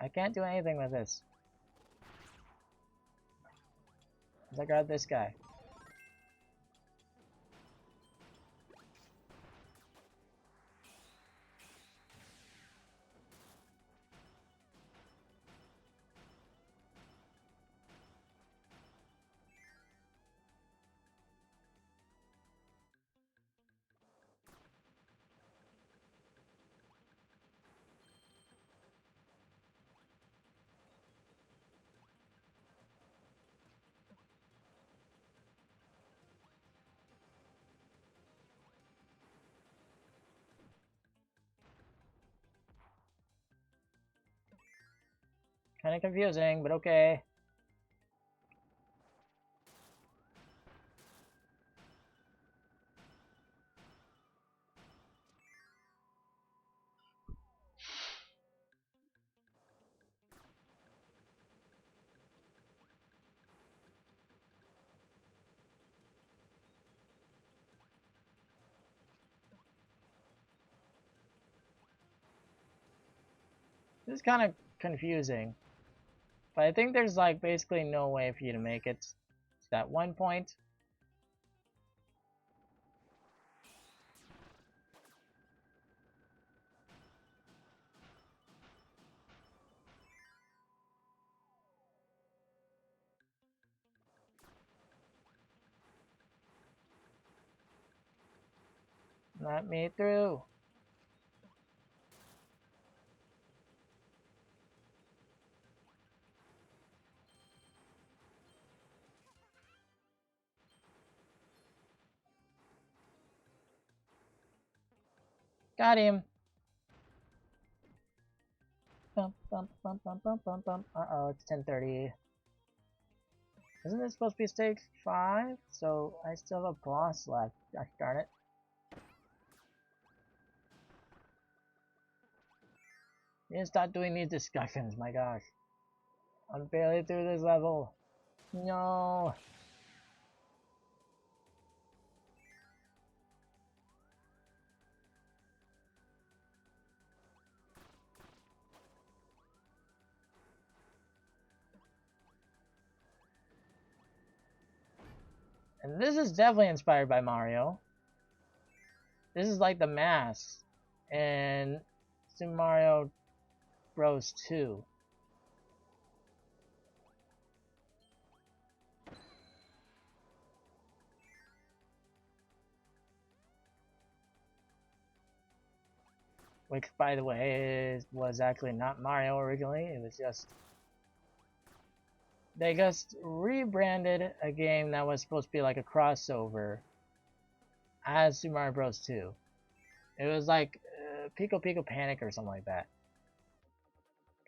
I can't do anything with this. I got this guy. Kind of confusing, but okay. This is kind of confusing. But I think there's like basically no way for you to make it to that one point. Let me through. Got him. Bump, bump, bump, bump, bump, bump, bump. Uh-oh, it's 10:30. Isn't this supposed to be stage 5? So I still have a boss left. Gosh darn it. You need to stop doing these discussions, my gosh. I'm barely through this level. No. And this is definitely inspired by Mario. This is like the mask in Super Mario Bros. 2. Which, by the way, was actually not Mario originally. It was just... They just rebranded a game that was supposed to be like a crossover as Super Mario Bros. 2. It was like Pico Pico Panic or something like that.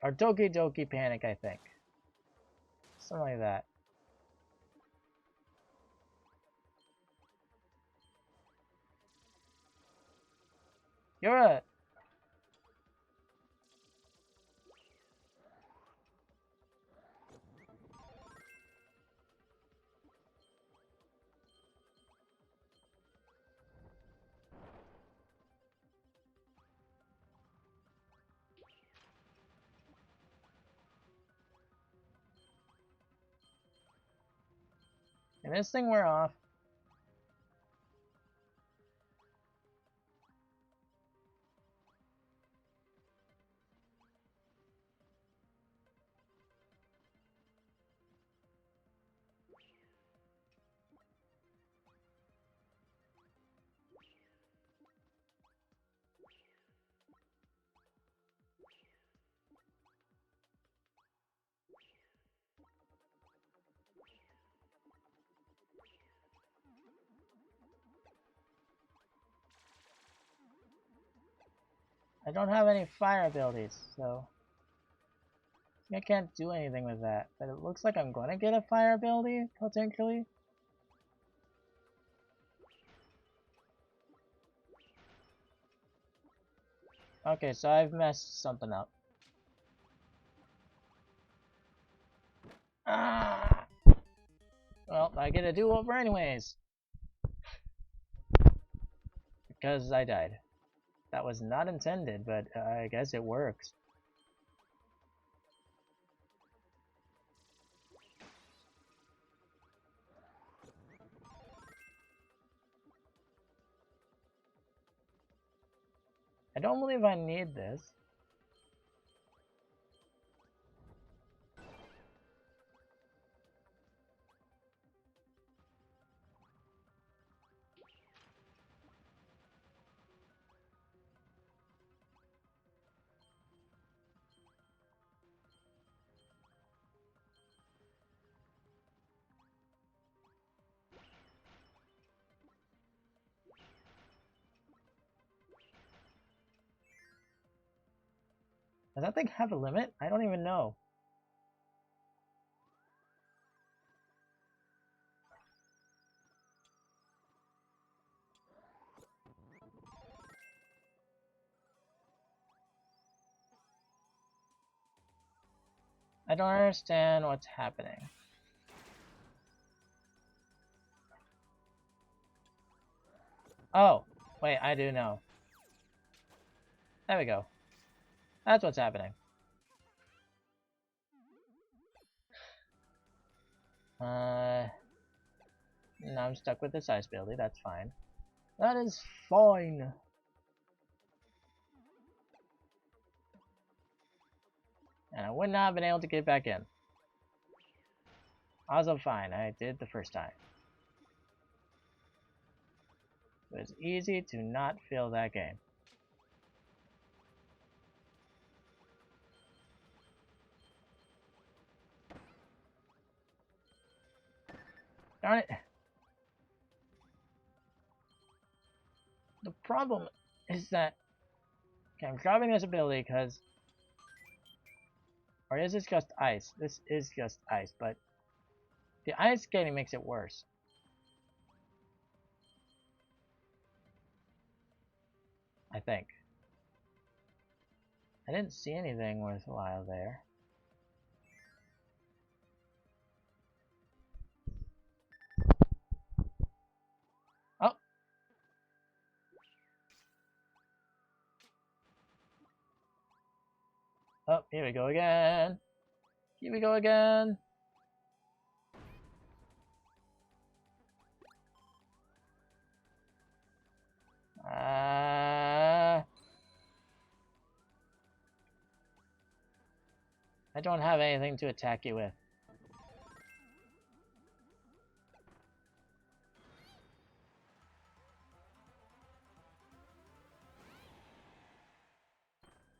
Or Doki Doki Panic, I think. Something like that. You're a... And this thing we're off. I don't have any fire abilities, so I can't do anything with that. But it looks like I'm gonna get a fire ability, potentially. Okay, so I've messed something up. Ah! Well, I get a do-over anyways. because I died. That was not intended, but I guess it works. I don't believe I need this. Does that thing have a limit? I don't even know. I don't understand what's happening. Oh, wait, I do know. There we go. That's what's happening. Now I'm stuck with this ice building, that's fine. That is fine. And I would not have been able to get back in. Also fine, I did the first time. It was easy to not fail that game. Darn it. The problem is that okay, I'm dropping this ability because, or is this just ice? This is just ice, but the ice skating makes it worse. I think. I didn't see anything worthwhile there. Oh! Oh, here we go again. Here we go again. I don't have anything to attack you with.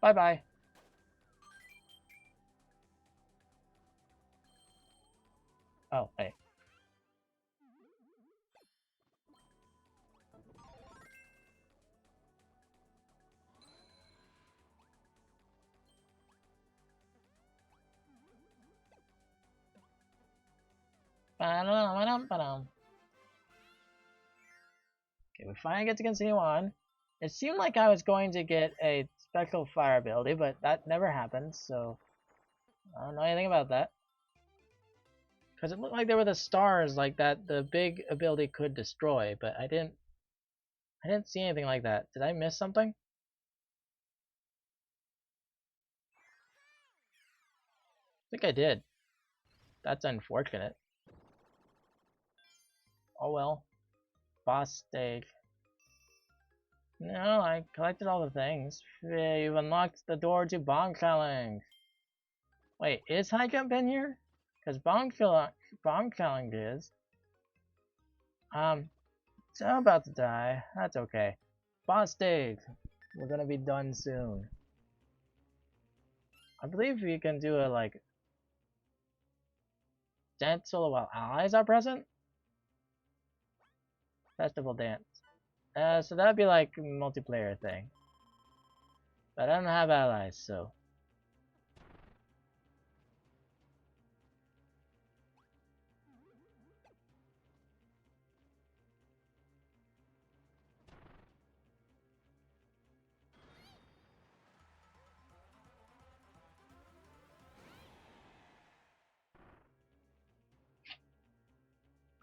Bye-bye. Oh, wait. Okay, we finally get to continue on. It seemed like I was going to get a special fire ability, but that never happened, so I don't know anything about that. Because it looked like there were the stars like that the big ability could destroy, but I didn't see anything like that. Did I miss something? I think I did. That's unfortunate. Oh well. Boss stage. No, I collected all the things. You've unlocked the door to bomb challenge. Wait, is high jump in here? Because bomb challenge is. So I'm about to die. That's okay. Boss stage. We're gonna be done soon. I believe we can do a like dance solo while allies are present. Festival dance. So that'd be like a multiplayer thing. But I don't have allies, so.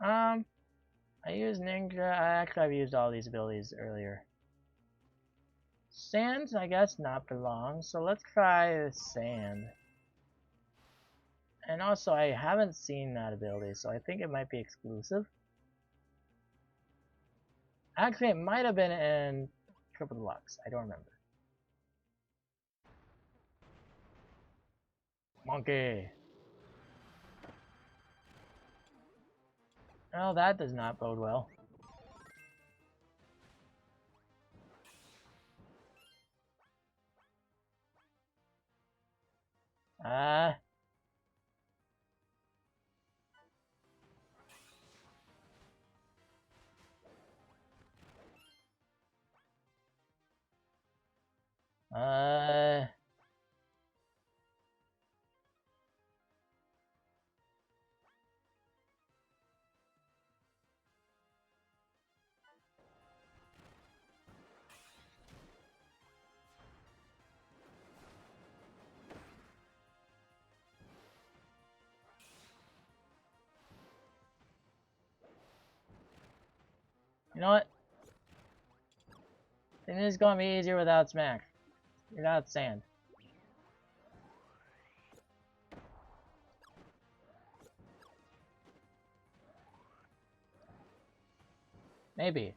I use Ninja. I've used all these abilities earlier. Sand, I guess, not belong. So let's try sand. And also, I haven't seen that ability, so I think it might be exclusive. Actually, it might have been in Triple Deluxe. I don't remember. Monkey. Oh, that does not bode well. Ah. You know what? It is gonna be easier without smack. Without sand. Maybe.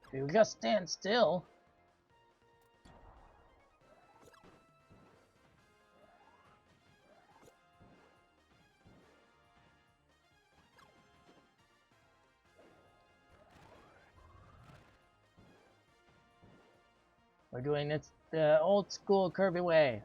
If you just stand still. We're doing it the old school Kirby way.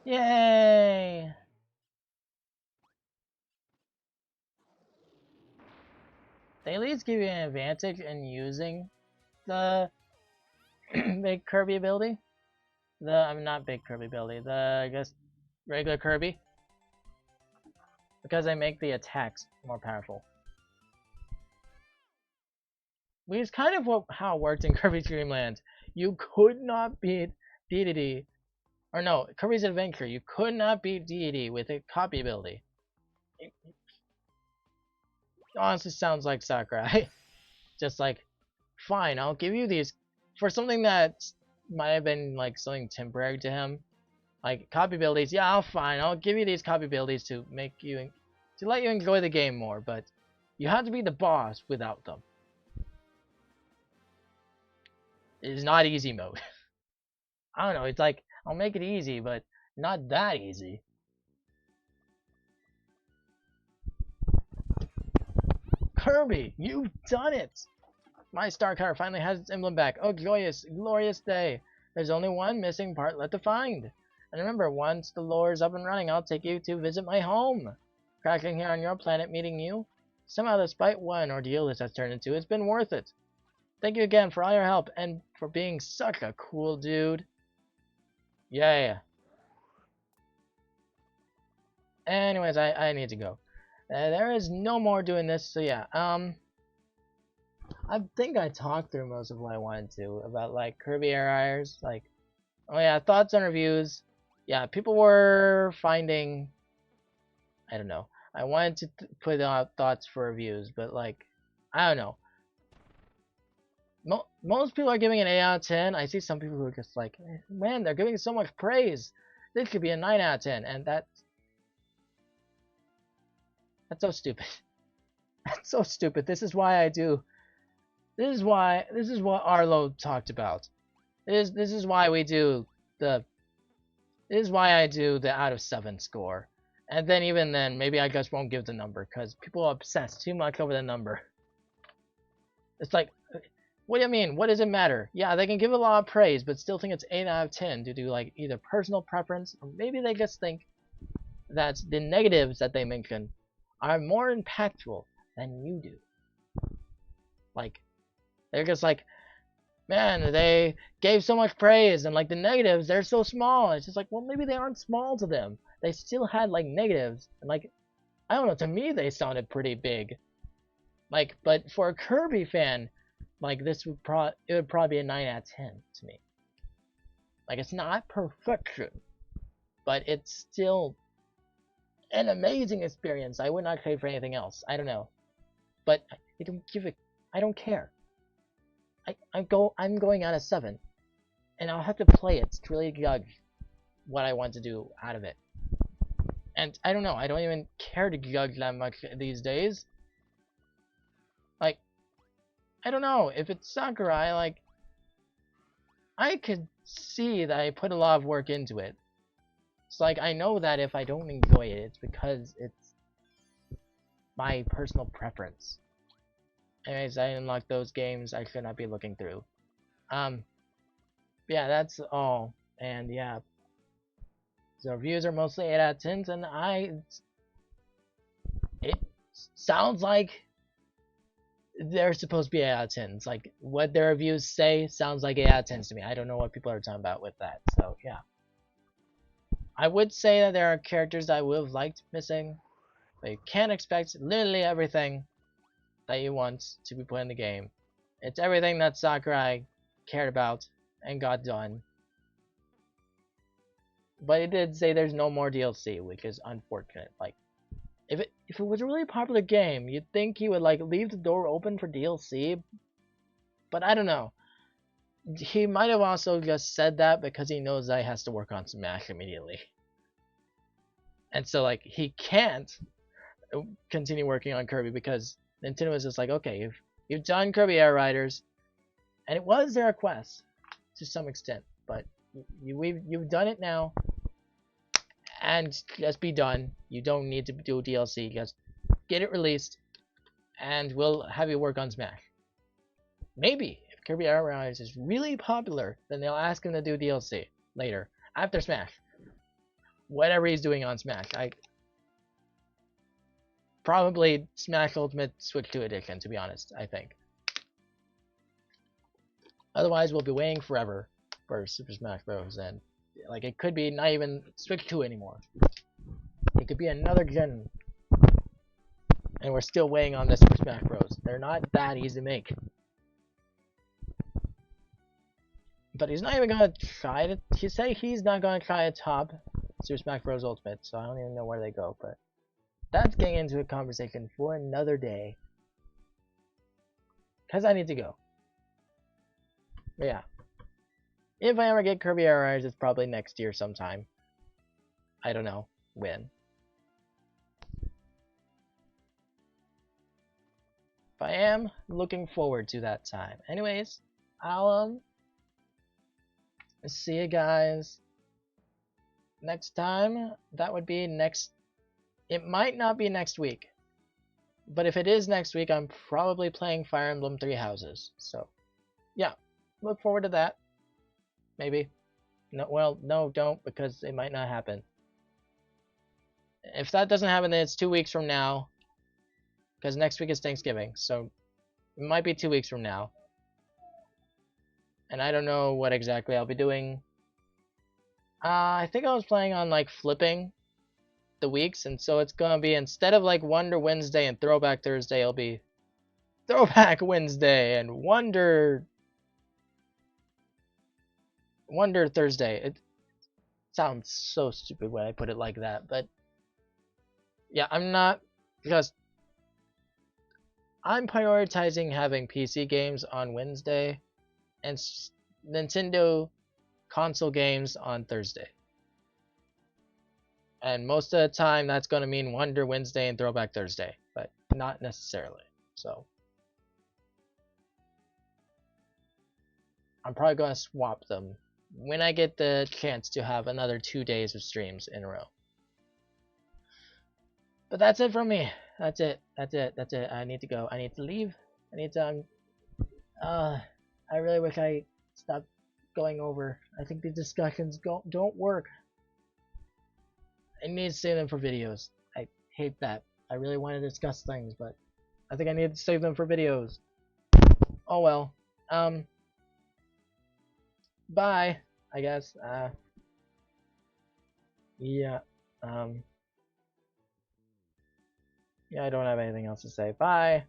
Yay! They at least give you an advantage in using the big Kirby ability. I'm not big Kirby ability. I guess regular Kirby, because they make the attacks more powerful. Which is kind of how it worked in Kirby Dreamland. You could not beat Deity, or no, Kirby's Adventure. You could not beat Deity with a copy ability. It honestly sounds like Sakurai. Just like, fine, I'll give you these for something that might have been like something temporary to him, like copy abilities. Yeah, I'll give you these copy abilities to make you to let you enjoy the game more, but you have to be the boss without them. It is not easy mode. I don't know. It's like I'll make it easy, but not that easy. Kirby, you've done it! My star car finally has its emblem back. Oh, joyous, glorious day. There's only one missing part left to find. And remember, once the lore is up and running, I'll take you to visit my home. Crashing here on your planet, meeting you. Somehow, despite what an ordeal this has turned into, it's been worth it. Thank you again for all your help and for being such a cool dude. Yeah. Anyways, I need to go. There is no more doing this, so yeah. I think I talked through most of what I wanted to about like Kirby Air Irons, like, oh yeah, thoughts and reviews. Yeah, people were finding, I don't know, I wanted to put out thoughts for reviews, but like, I don't know. Most people are giving an 8 out of 10. I see some people who are just like, man, they're giving so much praise. This could be a 9 out of 10, and that's so stupid. That's so stupid. This is why I do. This is what Arlo talked about. This is why we do the. This is why I do the out of 7 score. And then even then, maybe I just won't give the number because people obsess too much over the number. It's like, what do you mean? What does it matter? Yeah, they can give a lot of praise, but still think it's 8 out of 10 due to like either personal preference or maybe they just think that the negatives that they mention are more impactful than you do. Like, they're just like, man, they gave so much praise, and like the negatives, they're so small. It's just like, well, maybe they aren't small to them. They still had like negatives, and like, I don't know. To me, they sounded pretty big. Like, but for a Kirby fan, like this would probably be a 9 out of 10 to me. Like, it's not perfection, but it's still an amazing experience. I would not trade for anything else. I don't know, but I don't give it. I don't care. I'm going out of 7, and I'll have to play it to really judge what I want to do out of it. And I don't know. I don't even care to judge that much these days. Like, I don't know if it's Sakurai. Like, I could see that I put a lot of work into it. It's like I know that if I don't enjoy it, it's because it's my personal preference. Anyways, I unlocked those games I should not be looking through. Yeah, that's all. And yeah, the reviews are mostly 8 out of 10s, and it sounds like they're supposed to be 8 out of 10s. Like, what their reviews say sounds like 8 out of 10s to me. I don't know what people are talking about with that, so yeah. I would say that there are characters that I would have liked missing, but you can't expect literally everything that you want to be put in the game. It's everything that Sakurai cared about and got done. But it did say there's no more DLC, which is unfortunate. Like, if it was a really popular game, you'd think he would like leave the door open for DLC. But I don't know. He might have also just said that because he knows that he has to work on Smash immediately. And so like he can't continue working on Kirby because Nintendo was just like, okay, you've done Kirby Air Riders, and it was their request to some extent, but you've done it now, and just be done. You don't need to do DLC. Just get it released, and we'll have you work on Smash. Maybe if Kirby Air Riders is really popular, then they'll ask him to do DLC later after Smash. Whatever he's doing on Smash, probably Smash Ultimate Switch 2 Edition, to be honest, I think. Otherwise, we'll be waiting forever for Super Smash Bros. And like it could be not even Switch 2 anymore. It could be another gen. And we're still waiting on the Super Smash Bros. They're not that easy to make. But he's not even gonna try to. He say he's not gonna try to top Super Smash Bros. Ultimate, so I don't even know where they go. But that's getting into a conversation for another day. Because I need to go. But yeah. If I ever get Kirby Air Riders, it's probably next year sometime. I don't know when. But I am looking forward to that time. Anyways, I'll see you guys next time. That would be next. It might not be next week. But if it is next week, I'm probably playing Fire Emblem Three Houses. So, yeah. Look forward to that. Maybe. No, well, no, don't, because it might not happen. If that doesn't happen, then it's 2 weeks from now. Because next week is Thanksgiving. So, it might be 2 weeks from now. And I don't know what exactly I'll be doing. I think I was planning on, like, flipping the weeks. And so it's going to be, instead of, like, Wonder Wednesday and Throwback Thursday, it'll be Throwback Wednesday and Wonder Thursday. It sounds so stupid when I put it like that, but yeah, I'm not because I'm prioritizing having PC games on Wednesday and Nintendo console games on Thursday. And most of the time, that's going to mean Wonder Wednesday and Throwback Thursday, but not necessarily. So I'm probably going to swap them when I get the chance to have another 2 days of streams in a row. But that's it from me. That's it. I need to go. I need to leave. I need to. I really wish I stopped going over. I think the discussions don't work. I need to save them for videos. I hate that. I really want to discuss things, but I think I need to save them for videos. Oh well. Bye. I guess. Yeah. Yeah. I don't have anything else to say. Bye.